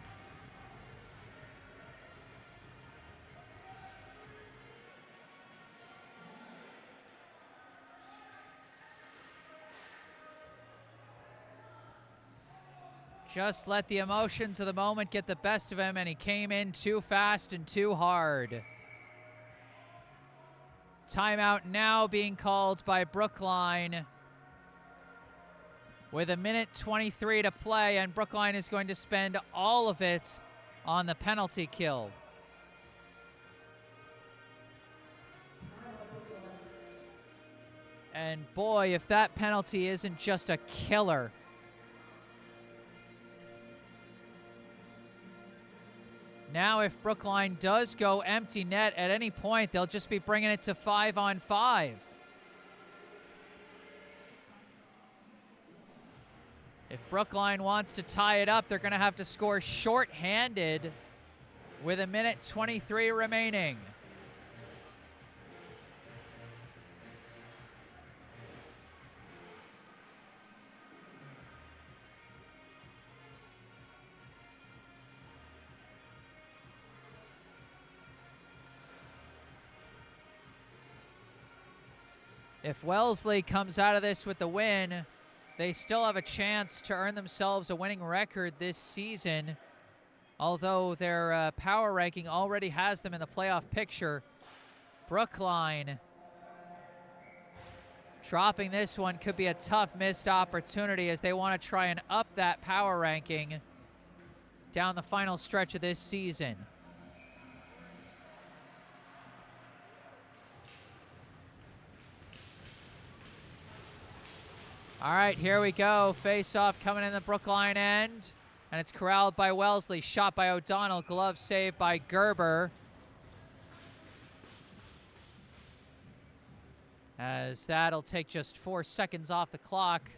Just let the emotions of the moment get the best of him, and he came in too fast and too hard. Timeout now being called by Brookline with 1:23 to play, and Brookline is going to spend all of it on the penalty kill. And boy, if that penalty isn't just a killer. Now, if Brookline does go empty net at any point, they'll just be bringing it to 5-on-5. If Brookline wants to tie it up, they're going to have to score shorthanded with 1:23 remaining. If Wellesley comes out of this with the win, they still have a chance to earn themselves a winning record this season, although their power ranking already has them in the playoff picture. Brookline dropping this one could be a tough missed opportunity as they want to try and up that power ranking down the final stretch of this season. All right, here we go. Face-off coming in the Brookline end. And it's corralled by Wellesley. Shot by O'Donnell. Glove saved by Gerber. As that'll take just 4 seconds off the clock.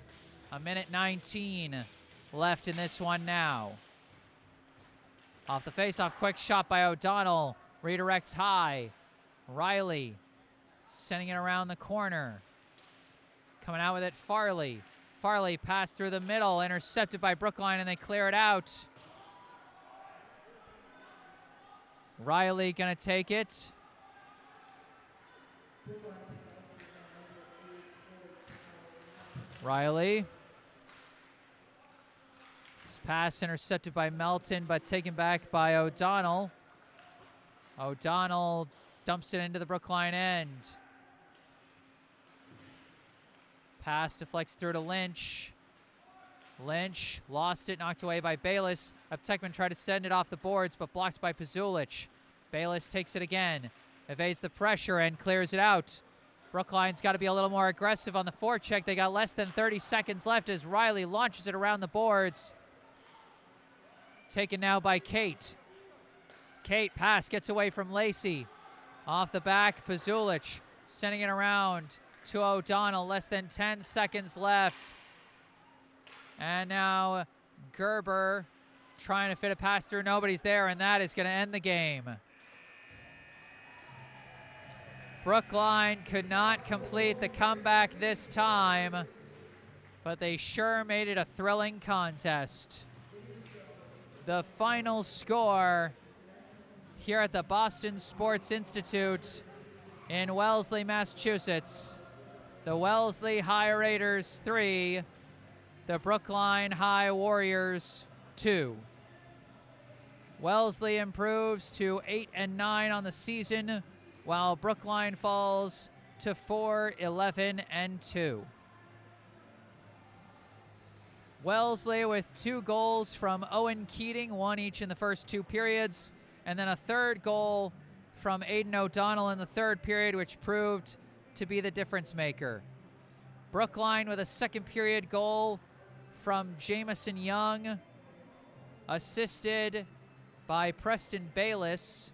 1:19 left in this one now. Off the face-off, quick shot by O'Donnell. Redirects high. Riley sending it around the corner. Coming out with it, Farley. Farley passed through the middle, intercepted by Brookline, and they clear it out. Riley gonna take it. Riley. This pass intercepted by Melton, but taken back by O'Donnell. O'Donnell dumps it into the Brookline end. Pass deflects through to Lynch. Lynch lost it, knocked away by Bayless. Uptekman tried to send it off the boards, but blocked by Pazulich. Bayless takes it again, evades the pressure and clears it out. Brookline's got to be a little more aggressive on the forecheck. They got less than 30 seconds left as Riley launches it around the boards. Taken now by Kate. Kate pass gets away from Lacey. Off the back, Pazulich sending it around to O'Donnell. Less than 10 seconds left. And now Gerber trying to fit a pass through. Nobody's there, and that is going to end the game. Brookline could not complete the comeback this time, but they sure made it a thrilling contest. The final score here at the Boston Sports Institute in Wellesley, Massachusetts. The Wellesley High Raiders 3, the Brookline High Warriors 2. Wellesley improves to 8-9 on the season, while Brookline falls to 4-11-2. Wellesley with 2 goals from Owen Keating, 1 each in the first 2 periods, and then a third goal from Aiden O'Donnell in the 3rd period, which proved to be the difference maker. Brookline with a 2nd period goal from Jamison Young, assisted by Preston Bayless,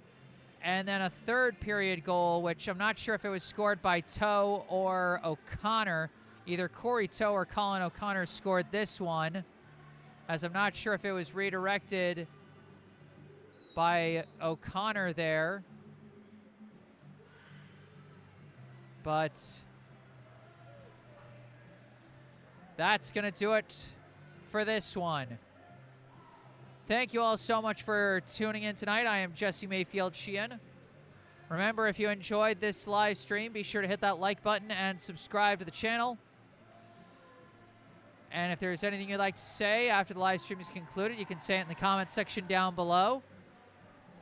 and then a 3rd period goal, which I'm not sure if it was scored by Toe or O'Connor. Either Corey Toe or Colin O'Connor scored this one, as I'm not sure if it was redirected by O'Connor there. But that's going to do it for this one. Thank you all so much for tuning in tonight. I am Jesse Mayfield-Sheehan. Remember, if you enjoyed this live stream, be sure to hit that like button and subscribe to the channel. And if there's anything you'd like to say after the live stream is concluded, you can say it in the comments section down below.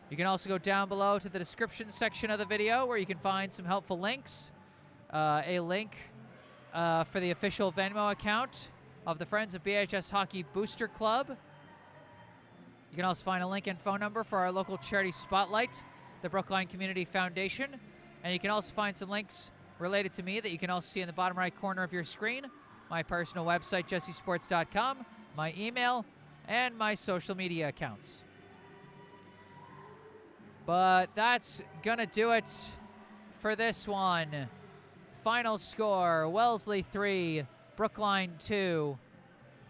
You can also go down below to the description section of the video where you can find some helpful links. A link for the official Venmo account of the Friends of BHS Hockey Booster Club. You can also find a link and phone number for our local charity spotlight, the Brookline Community Foundation. And you can also find some links related to me that you can also see in the bottom right corner of your screen. My personal website, jessesports.com, my email, and my social media accounts. But that's gonna do it for this one. Final score, Wellesley 3, Brookline 2.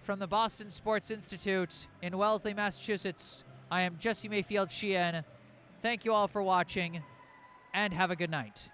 From the Boston Sports Institute in Wellesley, Massachusetts, I am Jesse Mayfield-Sheehan. Thank you all for watching, and have a good night.